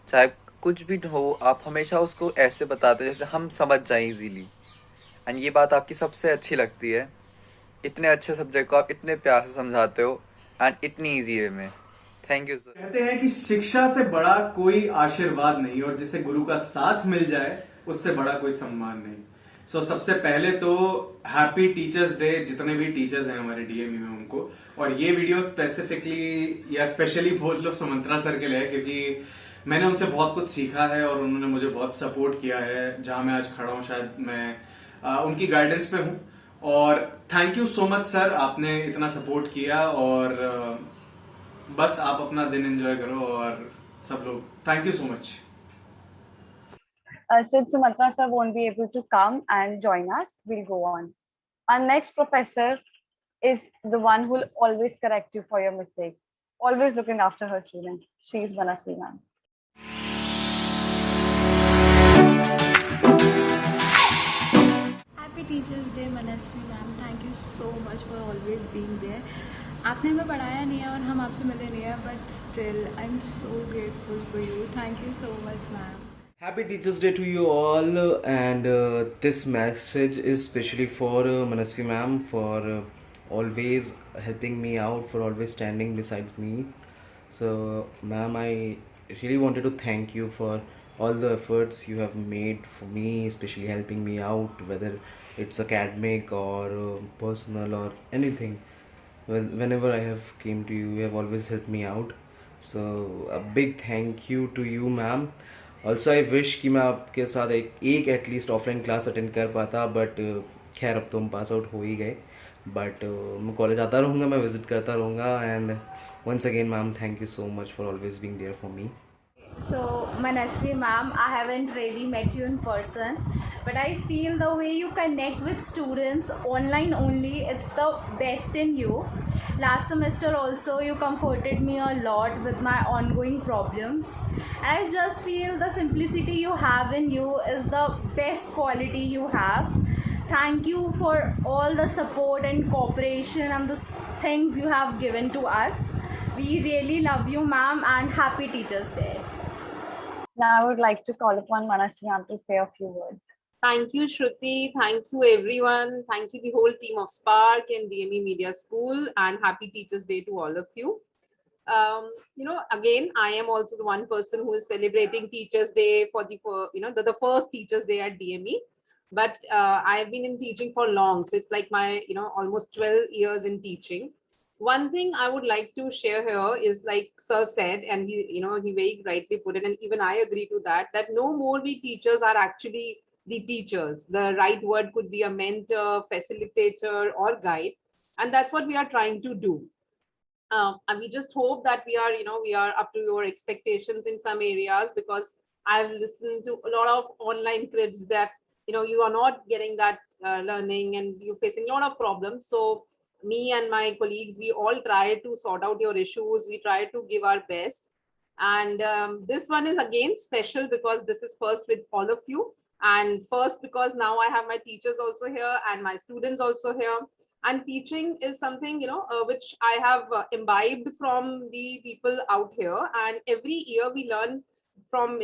चाहे कुछ भी हो आप हमेशा उसको ऐसे बताते हो जैसे हम समझ जाएं इजीली। एंड ये बात आपकी सबसे अच्छी लगती है, इतने अच्छे सब्जेक्ट को आप इतने प्यार से समझाते हो एंड इतनी इजी वे में। Thank you sir. कहते हैं कि शिक्षा से बड़ा कोई आशीर्वाद नहीं और जिसे गुरु का साथ मिल जाए उससे बड़ा कोई सम्मान नहीं। सो सबसे पहले तो हैप्पी टीचर्स डे जितने भी टीचर्स हैं हमारे डीएमई में उनको। और ये वीडियो स्पेसिफिकली या स्पेशली बोल लो सुमंत्रा सर के लिए, क्योंकि मैंने उनसे बहुत कुछ सीखा है और उन्होंने मुझे बहुत सपोर्ट किया है। जहां मैं आज खड़ा हूं शायद मैं उनकी गाइडेंस पे हूं। और thank you so much sir, आपने इतना सपोर्ट किया और बस आप अपना दिन एंजॉय करो और सब लोग thank you so much. Since Sumatra sir won't be able to come and join us, we'll go on. Our next professor is the one who will always correct you for your mistakes, always looking after her students. She is Manasvi ma'am. Happy Teachers Day Manasvi ma'am, thank you so much for always being there. आपने हमें पढ़ाया नहीं है और हम आपसे मिले नहीं है, but still I am so grateful for you. Thank you so much ma'am. Happy Teachers Day to you all, and this message is especially for Manasvi ma'am for always helping me out, for always standing beside me. So ma'am, I really wanted to thank you for all the efforts you have made for me, especially helping me out, whether it's academic or personal or anything. Well, whenever I have came to you, you have always helped me out. So a big thank you to you ma'am. Also I wish कि मैं आपके साथ एक at least offline class attend कर पाता, but खैर अब तो हम पास आउट हो ही गए। बट मैं कॉलेज आता रहूँगा, मैं विजिट करता रहूँगा। And once again ma'am, thank you so much for always being there for me. So, Manasvi ma'am, I haven't really met you in person, but I feel the way you connect with students online only, it's the best in you. Last semester also, you comforted me a lot with my ongoing problems. And I just feel the simplicity you have in you is the best quality you have. Thank you for all the support and cooperation and the things you have given to us. We really love you, ma'am, and happy Teachers Day. Now I would like to call upon Manasvi ma'am to say a few words. Thank you, Shruti. Thank you, everyone. Thank you, the whole team of SPARC and DME Media School, and happy Teachers Day to all of you. Again, I am also the one person who is celebrating Teachers Day for the first Teachers Day at DME. But I have been in teaching for long, so it's like my almost 12 years in teaching. One thing I would like to share here is, like sir said, and he very rightly put it, and even I agree to that no more we teachers are actually the teachers. The right word could be a mentor, facilitator, or guide, and that's what we are trying to do. And we just hope that we are up to your expectations in some areas, because I've listened to a lot of online clips that you are not getting that learning, and you're facing a lot of problems. So me and my colleagues, we all try to sort out your issues. We try to give our best. And this one is again special because this is first with all of you, and first because now I have my teachers also here and my students also here. And teaching is something which I have imbibed from the people out here, and every year we learn from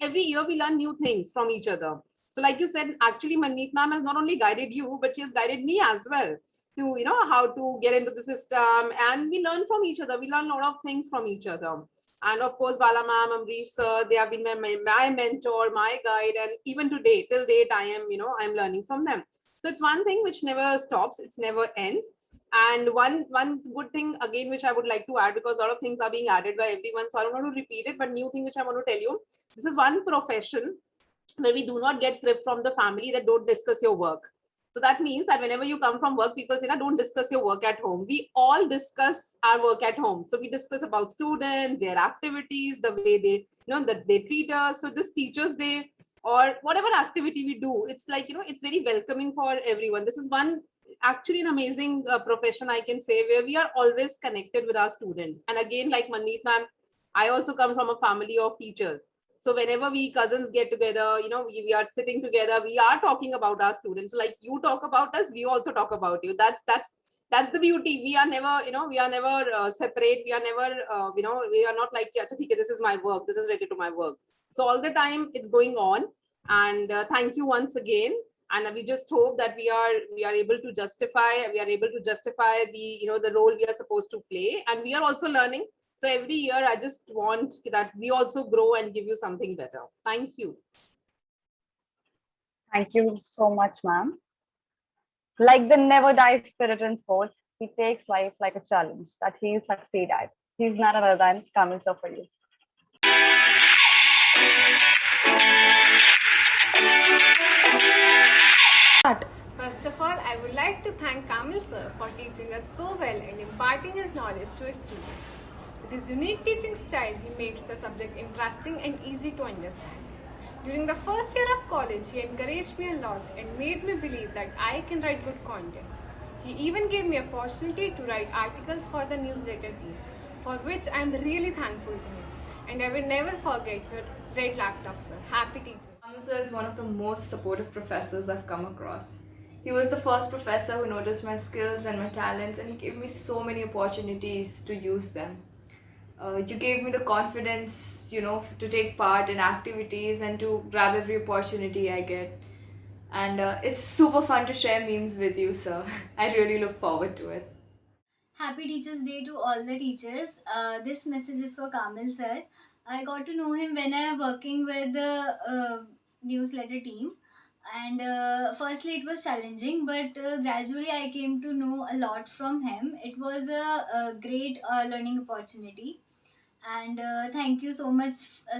every year we learn new things from each other. So like you said, actually Manmeet ma'am has not only guided you, but she has guided me as well to how to get into the system, and we learn from each other. We learn a lot of things from each other. And of course, Bala ma'am, Amrish sir, they have been my mentor, my guide, and even today, till date, I am I'm learning from them. So it's one thing which never stops, it's never ends. And one good thing again which I would like to add, because a lot of things are being added by everyone, so I don't want to repeat it, but new thing which I want to tell you, this is one profession where we do not get grip from the family that don't discuss your work. So that means that whenever you come from work, people say, don't discuss your work at home. We all discuss our work at home. So we discuss about students, their activities, the way they, that they treat us. So this Teachers Day or whatever activity we do, it's like, it's very welcoming for everyone. This is one actually an amazing profession, I can say, where we are always connected with our students. And again, like Manmeet ma'am, I also come from a family of teachers. So whenever we cousins get together, we are sitting together, we are talking about our students. Like you talk about us, we also talk about you. That's the beauty. We are never, we are never separate. We are never, we are not like, this is my work. This is related to my work. So all the time it's going on. And thank you once again. And we just hope that we are able to justify the the role we are supposed to play. And we are also learning. So every year, I just want that we also grow and give you something better. Thank you. Thank you so much, ma'am. Like the never die spirit in sports, he takes life like a challenge that he'll succeed at. He's none other than Kamil sir for you. First of all, I would like to thank Kamil sir for teaching us so well and imparting his knowledge to his students. With his unique teaching style, he makes the subject interesting and easy to understand. During the first year of college, he encouraged me a lot and made me believe that I can write good content. He even gave me an opportunity to write articles for the newsletter team, for which I am really thankful to him. And I will never forget your red laptop, sir. Happy teachers. Kamil sir is one of the most supportive professors I've come across. He was the first professor who noticed my skills and my talents, and he gave me so many opportunities to use them. You gave me the confidence, to take part in activities and to grab every opportunity I get. And it's super fun to share memes with you, sir. I really look forward to it. Happy Teachers Day to all the teachers. This message is for Kamil sir. I got to know him when I am working with the newsletter team. And firstly, it was challenging, but gradually I came to know a lot from him. It was a great learning opportunity. And thank you so much,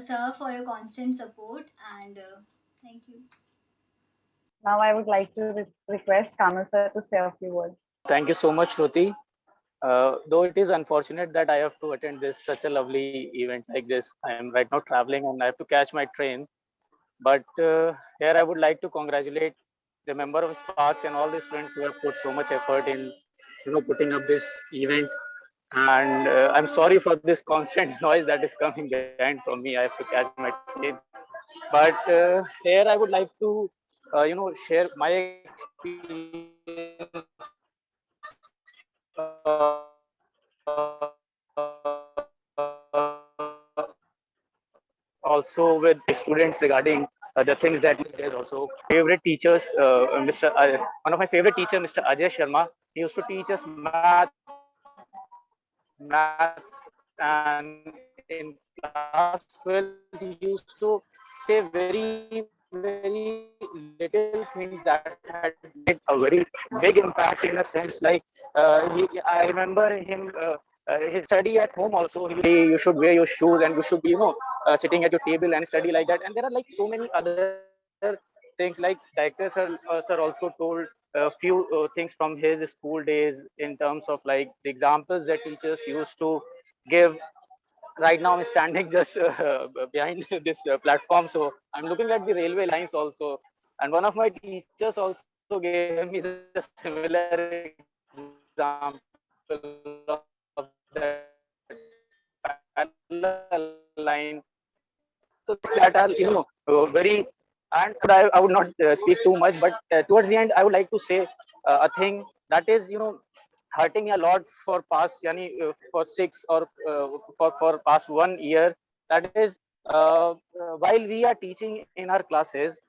sir, for your constant support. And thank you. Now I would like to request Kamil sir to say a few words. Thank you so much, Shruti. Though it is unfortunate that I have to attend this such a lovely event like this. I am right now traveling and I have to catch my train. But here I would like to congratulate the member of SPARCs and all the students who have put so much effort in, putting up this event. And I'm sorry for this constant noise that is coming behind from me. I have to catch my train. But here I would like to, share my experience also with students regarding the things that there's also favorite teachers. One of my favorite teacher, Mr. Ajay Sharma, he used to teach us maths, and in class 12 he used to say very little things that had made a very big impact, in a sense, like I remember him his study at home also. You should wear your shoes and you should be sitting at your table and study like that. And there are like so many other things, like director sir also told a few things from his school days in terms of like the examples that teachers used to give. Right now I'm standing just behind this platform, so I'm looking at the railway lines also, and one of my teachers also gave me the similar example of that parallel line. So that are very, and I would not speak too much, but towards the end I would like to say a thing that is hurting me a lot for past for 6 or for past 1 year. That is while we are teaching in our classes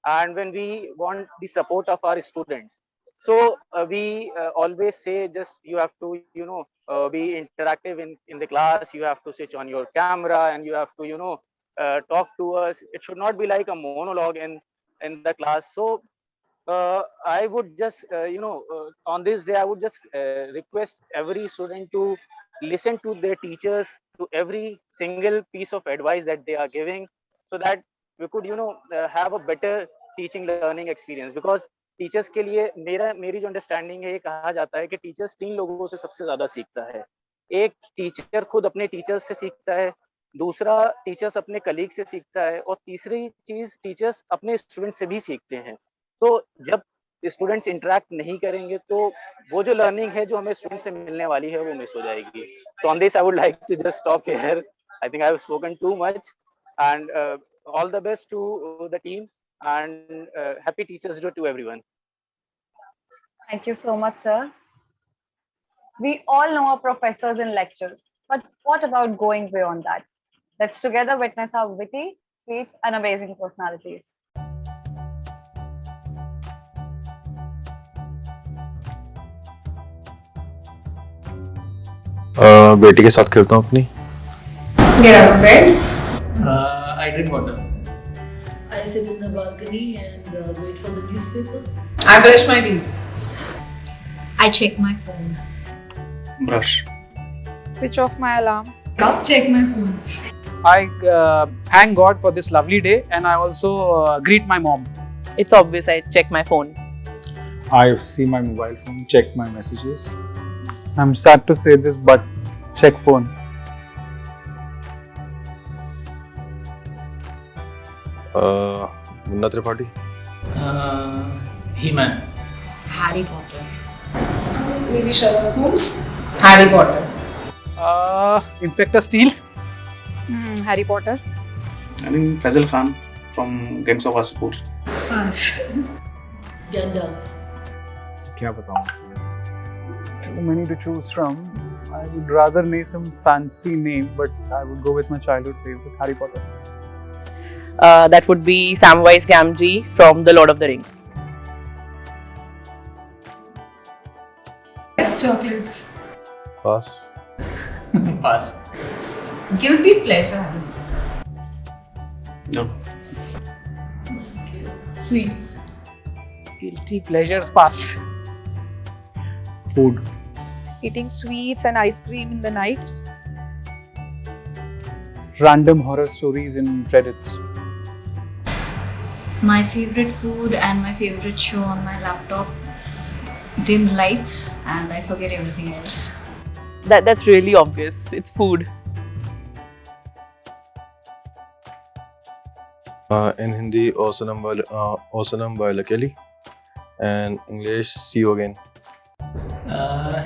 and when we want the support of our students, so we always say, just you have to be interactive in the class, you have to switch on your camera and you have to talk to us. It should not be like a monologue in the class. So I would just, on this day, I would just request every student to listen to their teachers, to every single piece of advice that they are giving, so that we could, have a better teaching learning experience. Because teachers के लिए मेरी जो understanding है, ये कहा जाता है कि टीचर्स 3 लोगों से सबसे ज्यादा सीखता है। एक टीचर खुद अपने टीचर्स से सीखता है, दूसरा टीचर्स अपने कलीग से सीखता है, और तीसरी चीज टीचर्स अपने स्टूडेंट से भी सीखते हैं। तो जब स्टूडेंट्स इंटरेक्ट नहीं करेंगे तो वो जो लर्निंग है जो हमें स्टूडेंट से मिलने वाली है वो मिस हो जाएगी। So on this I would like to just stop here. I think I have spoken too much, and all the best to the team and happy Teachers Day to everyone. Thank you so much, sir. We all know our professors in lectures, but what about going beyond that? Let's together witness our witty, sweet, and amazing personalities. बेटी के साथ खेलता हूँ अपनी। Get out of bed. I drink water. I sit in the balcony and wait for the newspaper. I brush my teeth. I check my phone. Brush. Switch off my alarm. Check my phone. I thank God for this lovely day, and I also greet my mom. It's obvious I check my phone. I see my mobile phone, check my messages. I'm sad to say this, but check phone. Munna Tripathi. He-Man. Harry Potter. Maybe Sherlock Holmes. Harry Potter. Inspector Steele. Harry Potter. I think Faisal Khan from Gangs of Wasseypur. Gandalf. क्या बताऊं? Too many to choose from. I would rather name some fancy name, but I would go with my childhood favorite, Harry Potter. That would be Samwise Gamgee from The Lord of the Rings. Chocolates. Pass. Pass. Guilty pleasure. No. Sweets. Guilty pleasures. Pass. Food. Eating sweets and ice cream in the night. Random horror stories in Reddits. My favorite food and my favorite show on my laptop. Dim lights, and I forget everything else. That's really obvious. It's food. In Hindi, Osanam by Lakeli. And English, see you again.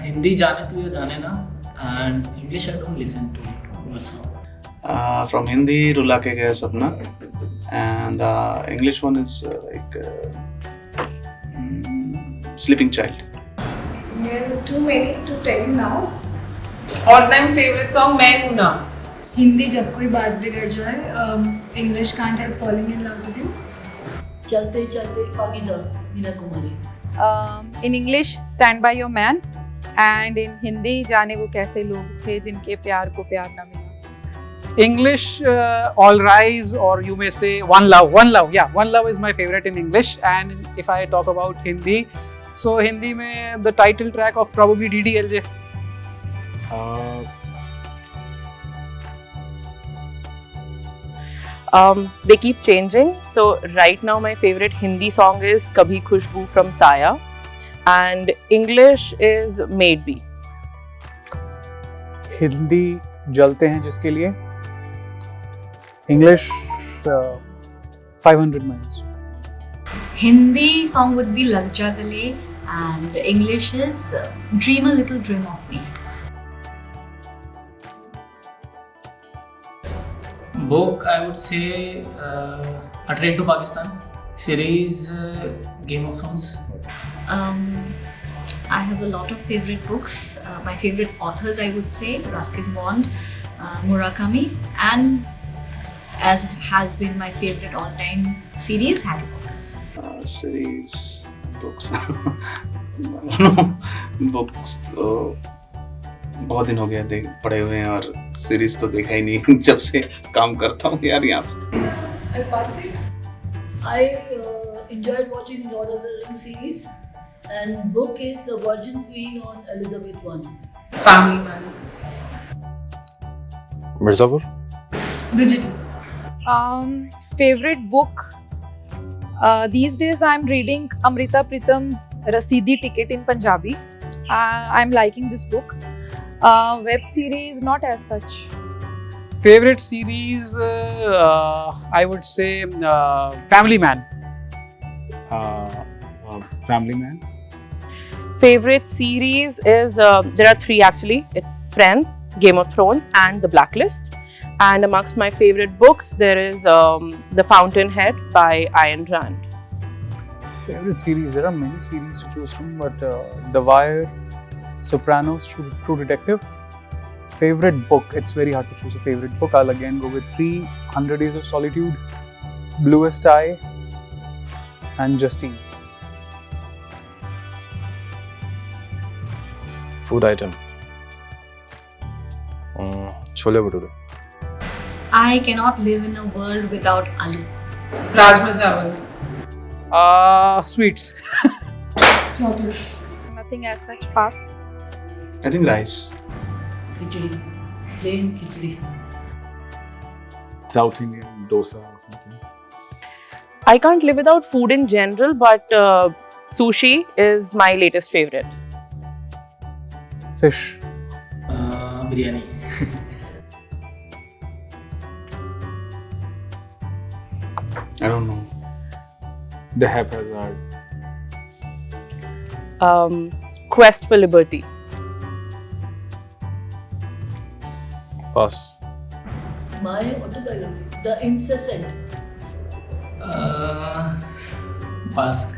Hindi जाने तू या जाने ना, and English I don't listen to it also. From Hindi, Rula ke gaya sapna. And the English one is Sleeping Child. Well, too many to tell you now. All-time favorite song मैं हूँ ना. हिंदी जब कोई बात बिगड़ जाए, English can't help falling in love with you. चलते चलते पाकिजा Meena Kumari. In English, Stand by Your Man, and in Hindi, जाने वो कैसे लोग थे जिनके प्यार को प्यार ना मिला. English, All Rise, or you may say One Love. One Love, yeah. One Love is my favorite in English. And if I talk about Hindi, so Hindi mein the title track of probably DDLJ. They keep changing. So right now my favorite Hindi song is Kabhi Khushboo from Saya, and English is Made Be. Hindi जलते हैं जिसके लिए. English, 500 miles. Hindi song would be Lag Ja Gale, and English is Dream a Little Dream of Me. Book, I would say A Train to Pakistan. Series, Game of Thrones. I have a lot of favorite books. My favorite authors, I would say, Ruskin Bond, Murakami, and as has been my favorite all-time series, Harry Potter. Series, books. I don't know. Books तो बहुत दिन हो गया पढ़े हुए हैं, और series तो देखा ही नहीं जब से काम करता हूँ यार यहाँ पे. I'll pass it. I enjoyed watching Lord of the Rings series, and book is The Virgin Queen on Elizabeth I. Family Man. Mirzapur. Bridgerton. Favorite book. These days I'm reading Amrita Pritam's Rasidi Ticket in Punjabi. I'm liking this book. Web series, not as such. Favorite series, I would say Family Man. Family Man. Favorite series is, there are three actually. It's Friends, Game of Thrones, and The Blacklist. And amongst my favorite books, there is The Fountainhead by Ayn Rand. Favorite series, there are many series to choose from, but The Wire, Sopranos, True Detective. Favorite book, it's very hard to choose a favorite book. I'll again go with 300 Days of Solitude, Bluest Eye, and Justine. Food item. Chole bhature. I cannot live in a world without aloo. Rajma chawal. Sweets. Chocolates. Nothing as such. Pass. I think rice. Khichdi. Plain khichdi. South Indian dosa or something. I can't live without food in general, but Sushi is my latest favorite. Fish. Biryani. I don't know. The haphazard. Quest for Liberty. Pass. My autobiography, The Incessant. Pass.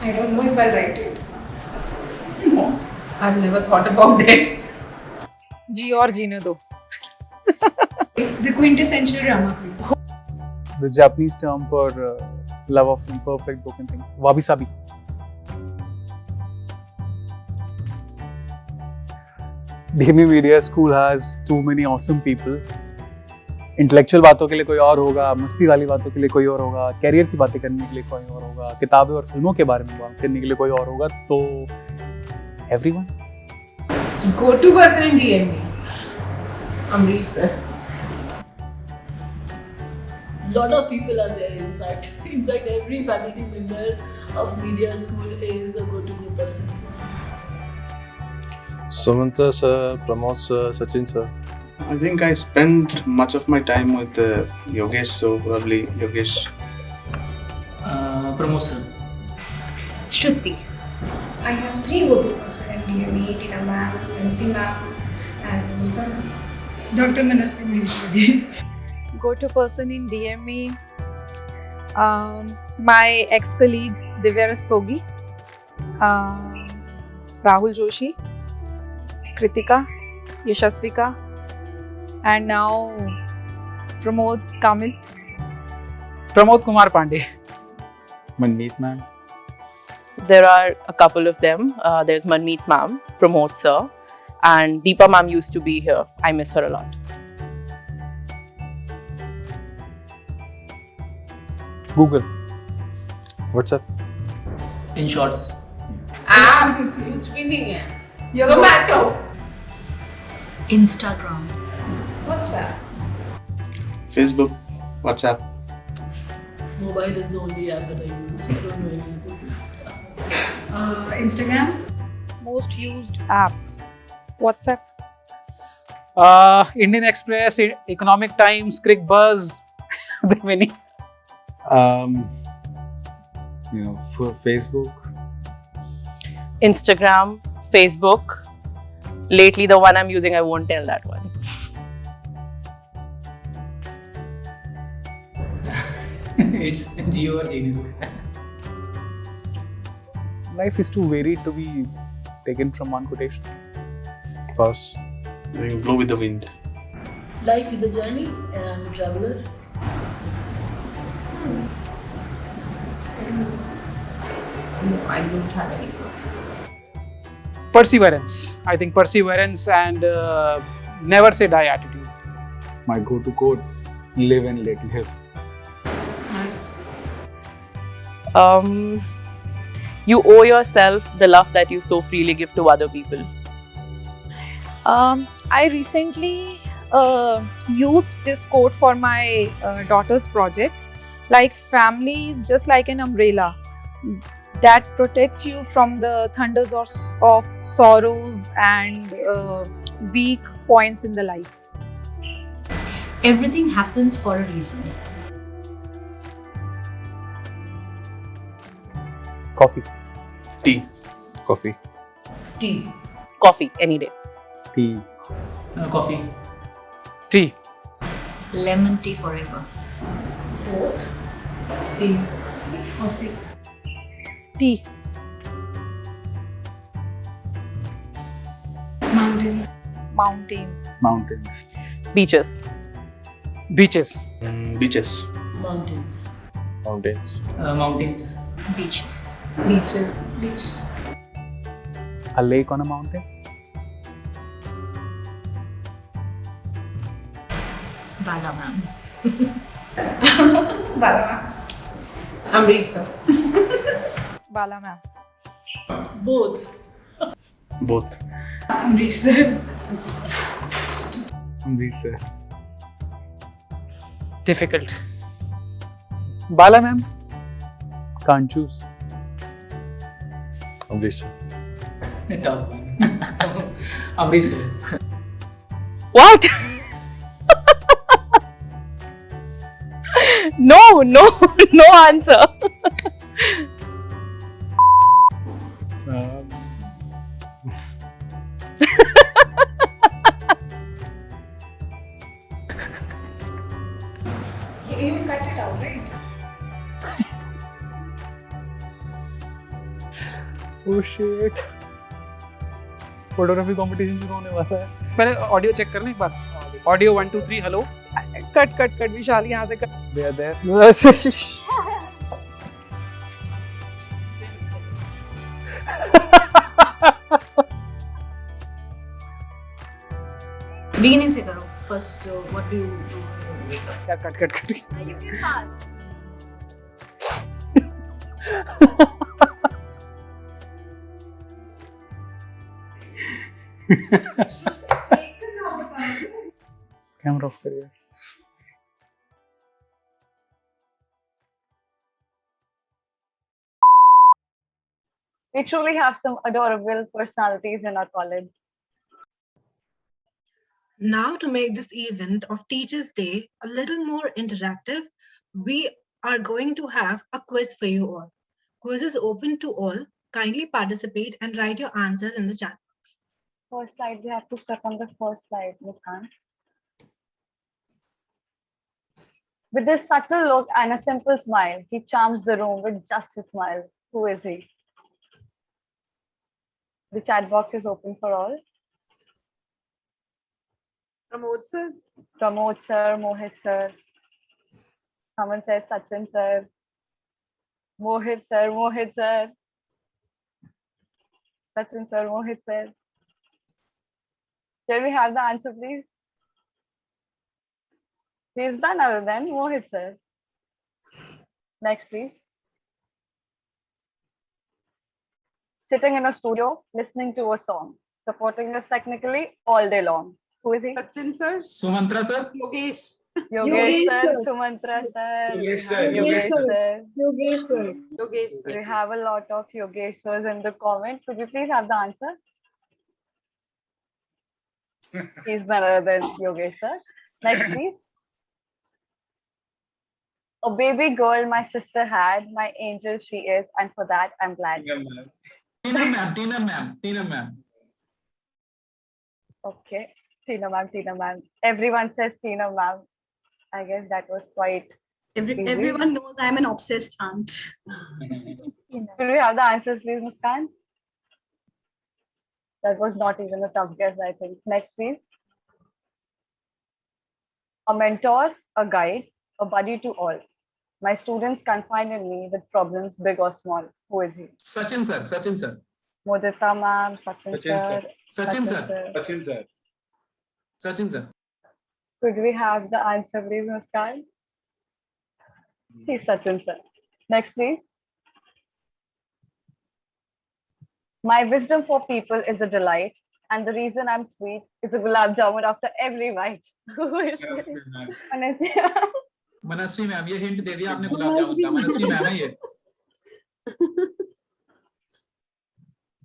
I don't know if I'll write it. I've never thought about it. Ji aur jeene do. The quintessential drama queen. The Japanese term for love of imperfect broken things. Wabi sabi. DME Media School has too many awesome people. Intellectual बातों के लिए कोई और होगा, मस्ती वाली बातों के लिए कोई और होगा, कैरियर की बातें करने के लिए कोई और होगा, किताबें और फिल्मों के बारे में बात करने के लिए कोई और होगा. तो everyone. Go-to person in DME. Amrish sir. Lot of people are there, in fact. In fact, every faculty member of media school is a go-to person. Sumanta sir, Pramod sir, Sachin sir. I think I spend much of my time with Yogesh, so probably Yogesh. Pramod sir. Shruti. I have 3 go-to person in DME, Tina ma'am, Manasi ma'am, and who's the Dr. Manasvi Maheshwari. Go-to person in DME. My ex-colleague Divya Rastogi, Rahul Joshi, Kritika, Yashasvika, and now Pramod Kamil. Pramod Kumar Pandey. Manmeet ma'am. There are a couple of them. There's Manmeet ma'am, Pramod sir, and Deepa ma'am used to be here. I miss her a lot. Google. WhatsApp. In shorts. कुछ भी नहीं है. Zomato. Instagram. WhatsApp. Facebook, WhatsApp. Mobile is the only app that I use. I don't know any other. Instagram. Most used app. WhatsApp. Indian Express, Economic Times, Crick Buzz. There are many. For Facebook. Instagram, Facebook. Lately, the one I'm using, I won't tell that one. It's Geo or Genie. Life is too varied to be taken from one quotation. Pass. Blow with the wind. Life is a journey and I'm a traveler. No, I don't have any. Perseverance. I think perseverance and never say die attitude. My go-to quote: live and let live. Nice. You owe yourself the love that you so freely give to other people. I recently used this quote for my daughter's project. Like, family is just like an umbrella that protects you from the thunders of sorrows and weak points in the life. Everything happens for a reason. Coffee. Tea. Coffee. Tea. Coffee, any day. Tea. Coffee. Tea. Lemon tea forever. Both. Tea. Coffee. Tea. Mountains. Mountains. Mountains. Beaches. Beaches. Beaches. Mountains. Mountains. Mountains. Beaches. Beaches. Beach. A lake on a mountain. Bala ma'am. Bala ma'am. Amrish sir. Bala ma'am. Both. Both. Amrish sir. Amrish sir. Difficult. Bala ma'am. Can't choose. Amrish. Top one. Amrish sir. What? No, no, no answer. Um, You will cut it out, right? oh shit. Photography competition शुरू होने वाला है. पहले audio check कर लें एक बार. Audio 1 2 3 hello. Cut cut cut Vishal यहाँ से cut. They are there. Beginning से करो. First, what do you do when you wake up? यार cut cut cut. You can fast. Camera off करिए. We truly have some adorable personalities in our college. Now, to make this event of Teachers' Day a little more interactive, we are going to have a quiz for you all. Quiz is open to all. Kindly participate and write your answers in the chat box. First slide, we have to start on the first slide, Muskan. With his subtle look and a simple smile, he charms the room with just his smile. Who is he? The chat box is open for all. Pramod sir. Pramod sir, Mohit sir. Someone says Sachin sir. Mohit sir, Mohit sir. Sachin sir, Mohit sir. Can we have the answer, please? He is none other than Mohit sir. Next, please. Sitting in a studio, listening to a song, supporting us technically all day long. Who is he? Sachin sir. Sumantra sir. Yogesh. Yogesh sir, Sumantra sir. Yogesh sir, Yogesh Yogesh sir. Yogesh sir. Yogesh We sir. have a lot of Yogesh sirs in the comment. Could you please have the answer? He's none other than Yogesh sir. Next, please. A baby girl my sister had, my angel she is, and for that I'm glad. Tina ma'am. Okay, Tina ma'am. Everyone says Tina ma'am. I guess that was quite easy. Everyone knows I'm an obsessed aunt. Could we have the answers, please, Muskan? That was not even a tough guess, I think. Next, please. A mentor, a guide, a buddy to all. My students confide in me with problems big or small. Who is he? Sachin sir. Modita ma'am, Sachin sir. Sachin sir. Could we have the answer, please, Muskan? He's Sachin sir. Next, please. My wisdom for people is a delight, and the reason I'm sweet is a gulab jamun after every bite. Who is he? Manasvi ma'am ये hint दे दिया आपने गुलाब जामुन का मनस्वी ma'am है ये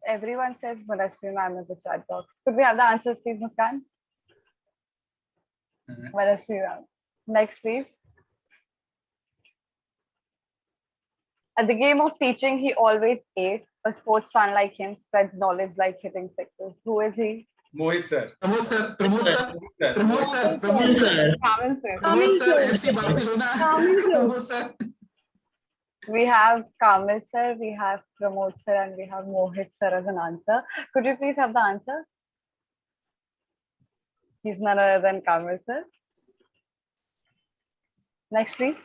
Everyone says Manashwi ma'am in the chat box. Could we have the answers, please, Muskan? Manashwi ma'am. Next, please. At the game of teaching, he always ace. A sports fan like him spreads knowledge like hitting sixes. Who is he? Mohit sir Pramod sir Kamil sir. FC Barcelona We have Kamil sir, we have Pramod sir, and we have Mohit sir as an answer. Could you please have the answer? He's none other than Kamil sir. Next, please.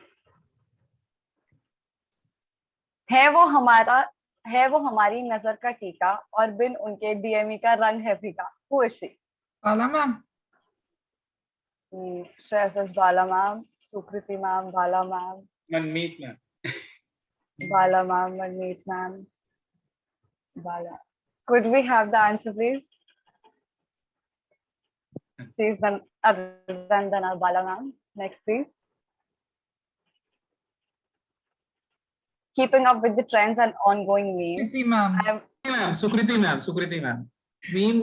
है वो हमारी नजर का टीका और बिन उनके DME का रंग है फीका. Who is she? Bala ma'am. Shreyas is Bala ma'am, Sukriti ma'am, Bala ma'am, Manmeet ma'am Bala ma'am, Manmeet ma'am, Bala. Could we have the answer, please? She's none other than our Bala ma'am. Next, please. keeping up with the trends and ongoing memes. I'm Sukriti ma'am. Meme.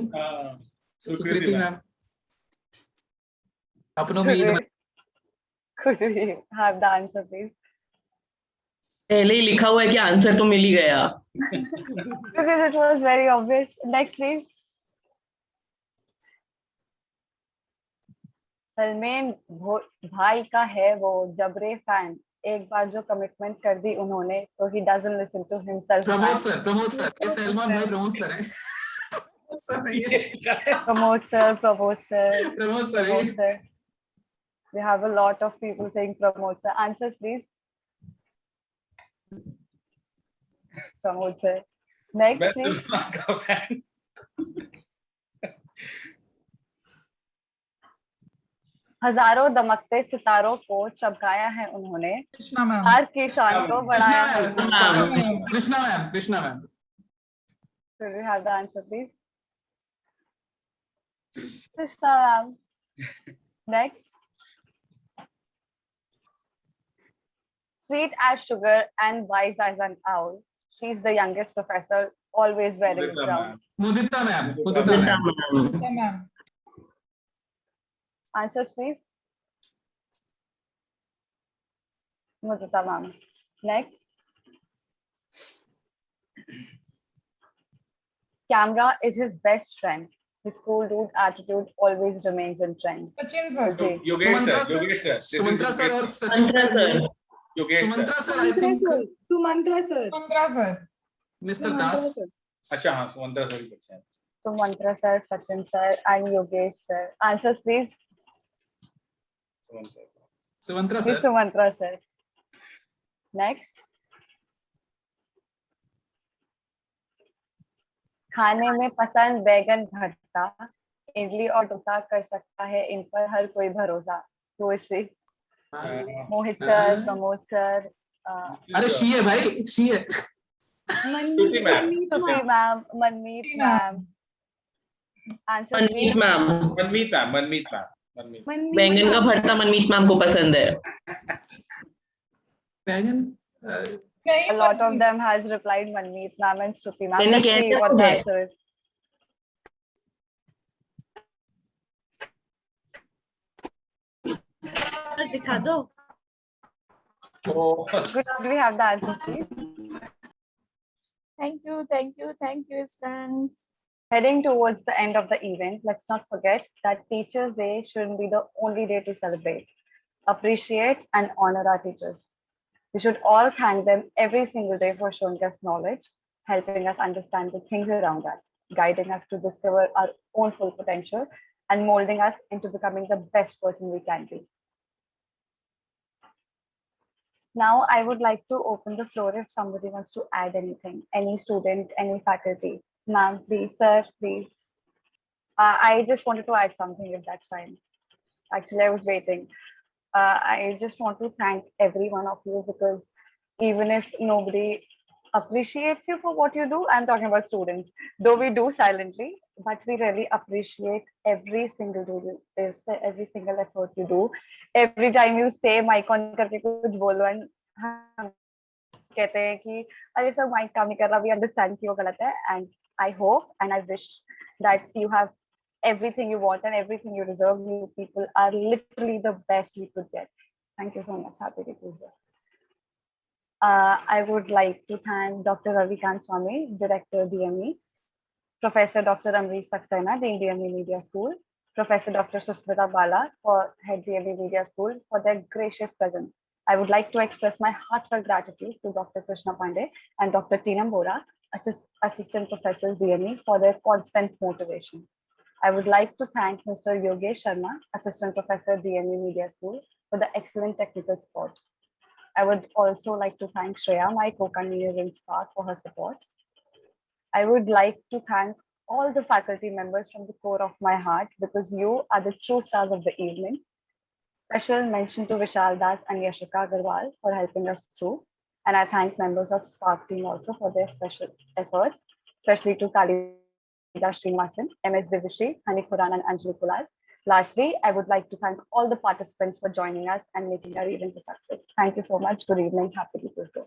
Sukriti ma'am. अपनों में Eid could we have the answer, please? पहले ही लिखा हुआ है कि answer तो मिल ही गया. Because it was very obvious. Next, please. Salman भाई का है वो जबरे फैन. एक बार जो कमिटमेंट कर दी उन्होंने तो he doesn't listen to himself. Pramod sir ये सलमान भाई प्रमोद सर है. Promote sir. We have a lot of people saying promote sir. Answers, please. Promote sir. Next, please. हजारों दमकते सितारों को चमकाया है उन्होंने. हर की शान को बढ़ाया है. Krishna ma'am. Could we have the answer, please? Krishna ma'am. Next. Sweet as sugar and wise as an owl. She's the youngest professor, always wearing a crown. Mudita ma'am. Answers, please. Mudita ma'am. Next. Camera is his best friend. His cool dude attitude always remains in trend. Sachin sir. Okay. Sumantra sir और Sachin sir. Sumantra sir I think. Sumantra sir. Mr. Das. अच्छा हाँ Sumantra sir ही बच्चे हैं. Sumantra sir, Sachin sir, and Yogesh sir. Answers, please. Sumantra sir. Sumantra sir. Next. खाने में पसंद बैगन भरता, इडली और डोसा कर सकता है इन पर हर कोई भरोसा. Poetry. Mohit sir, Pramod sir. अरे शी है भाई, शी है. Shruti ma'am. Manmeet ma'am. Answer, मनमीत मैम. मनमीत मैम. बैंगन का भरता मनमीत मैम को पसंद है. बैंगन. A lot of them has replied Manmeet ma'am and Shruti ma'am. मैंने Let's कह see दिया what the मुझे. answer is. दिखा दो. Good. Do we have the answer, please? Thank you, students. Heading towards the end of the event, let's not forget that Teachers' Day shouldn't be the only day to celebrate, appreciate, and honor our teachers. We should all thank them every single day for showing us knowledge, helping us understand the things around us, guiding us to discover our own full potential, and molding us into becoming the best person we can be. Now, I would like to open the floor if somebody wants to add anything, any student, any faculty. Ma'am, please, sir, please. I just wanted to add something if that's fine. Actually, I was waiting. I just want to thank every one of you because even if nobody appreciates you for what you do, I'm talking about students, though we do silently, but we really appreciate every single every single effort you do. Every time you say mic on करके कुछ बोलो and हम कहते हैं कि अरे sir mic काम नहीं कर रहा, we understand कि वो गलत है, and I hope and I wish that you have everything you want and everything you deserve. You people are literally the best we could get. Thank you so much. Happy to be here. I would like to thank Dr. Ravikant Swami, Director DME, Professor Dr. Amrish Saxena, Dean DME Media School, Professor Dr. Susmita Bala, for Head DME Media School, for their gracious presence. I would like to express my heartfelt gratitude to Dr. Krishna Pandey and Dr. Teenam Bora, Assistant Professors DME, for their constant motivation. I would like to thank Mr. Yogesh Sharma, Assistant Professor DME Media School, for the excellent technical support. I would also like to thank Shreya, my co-convener in SPARC, for her support. I would like to thank all the faculty members from the core of my heart because you are the true stars of the evening. Special mention to Vishal Das and Yashika Agarwal for helping us through. And I thank members of SPARC team also for their special efforts, especially to Kalidas Srinivasan, MS Divishri, Hani Kuran and Anjali Kulal. Lastly, I would like to thank all the participants for joining us and making our event a success. Thank you so much. Good evening. Happy to be here.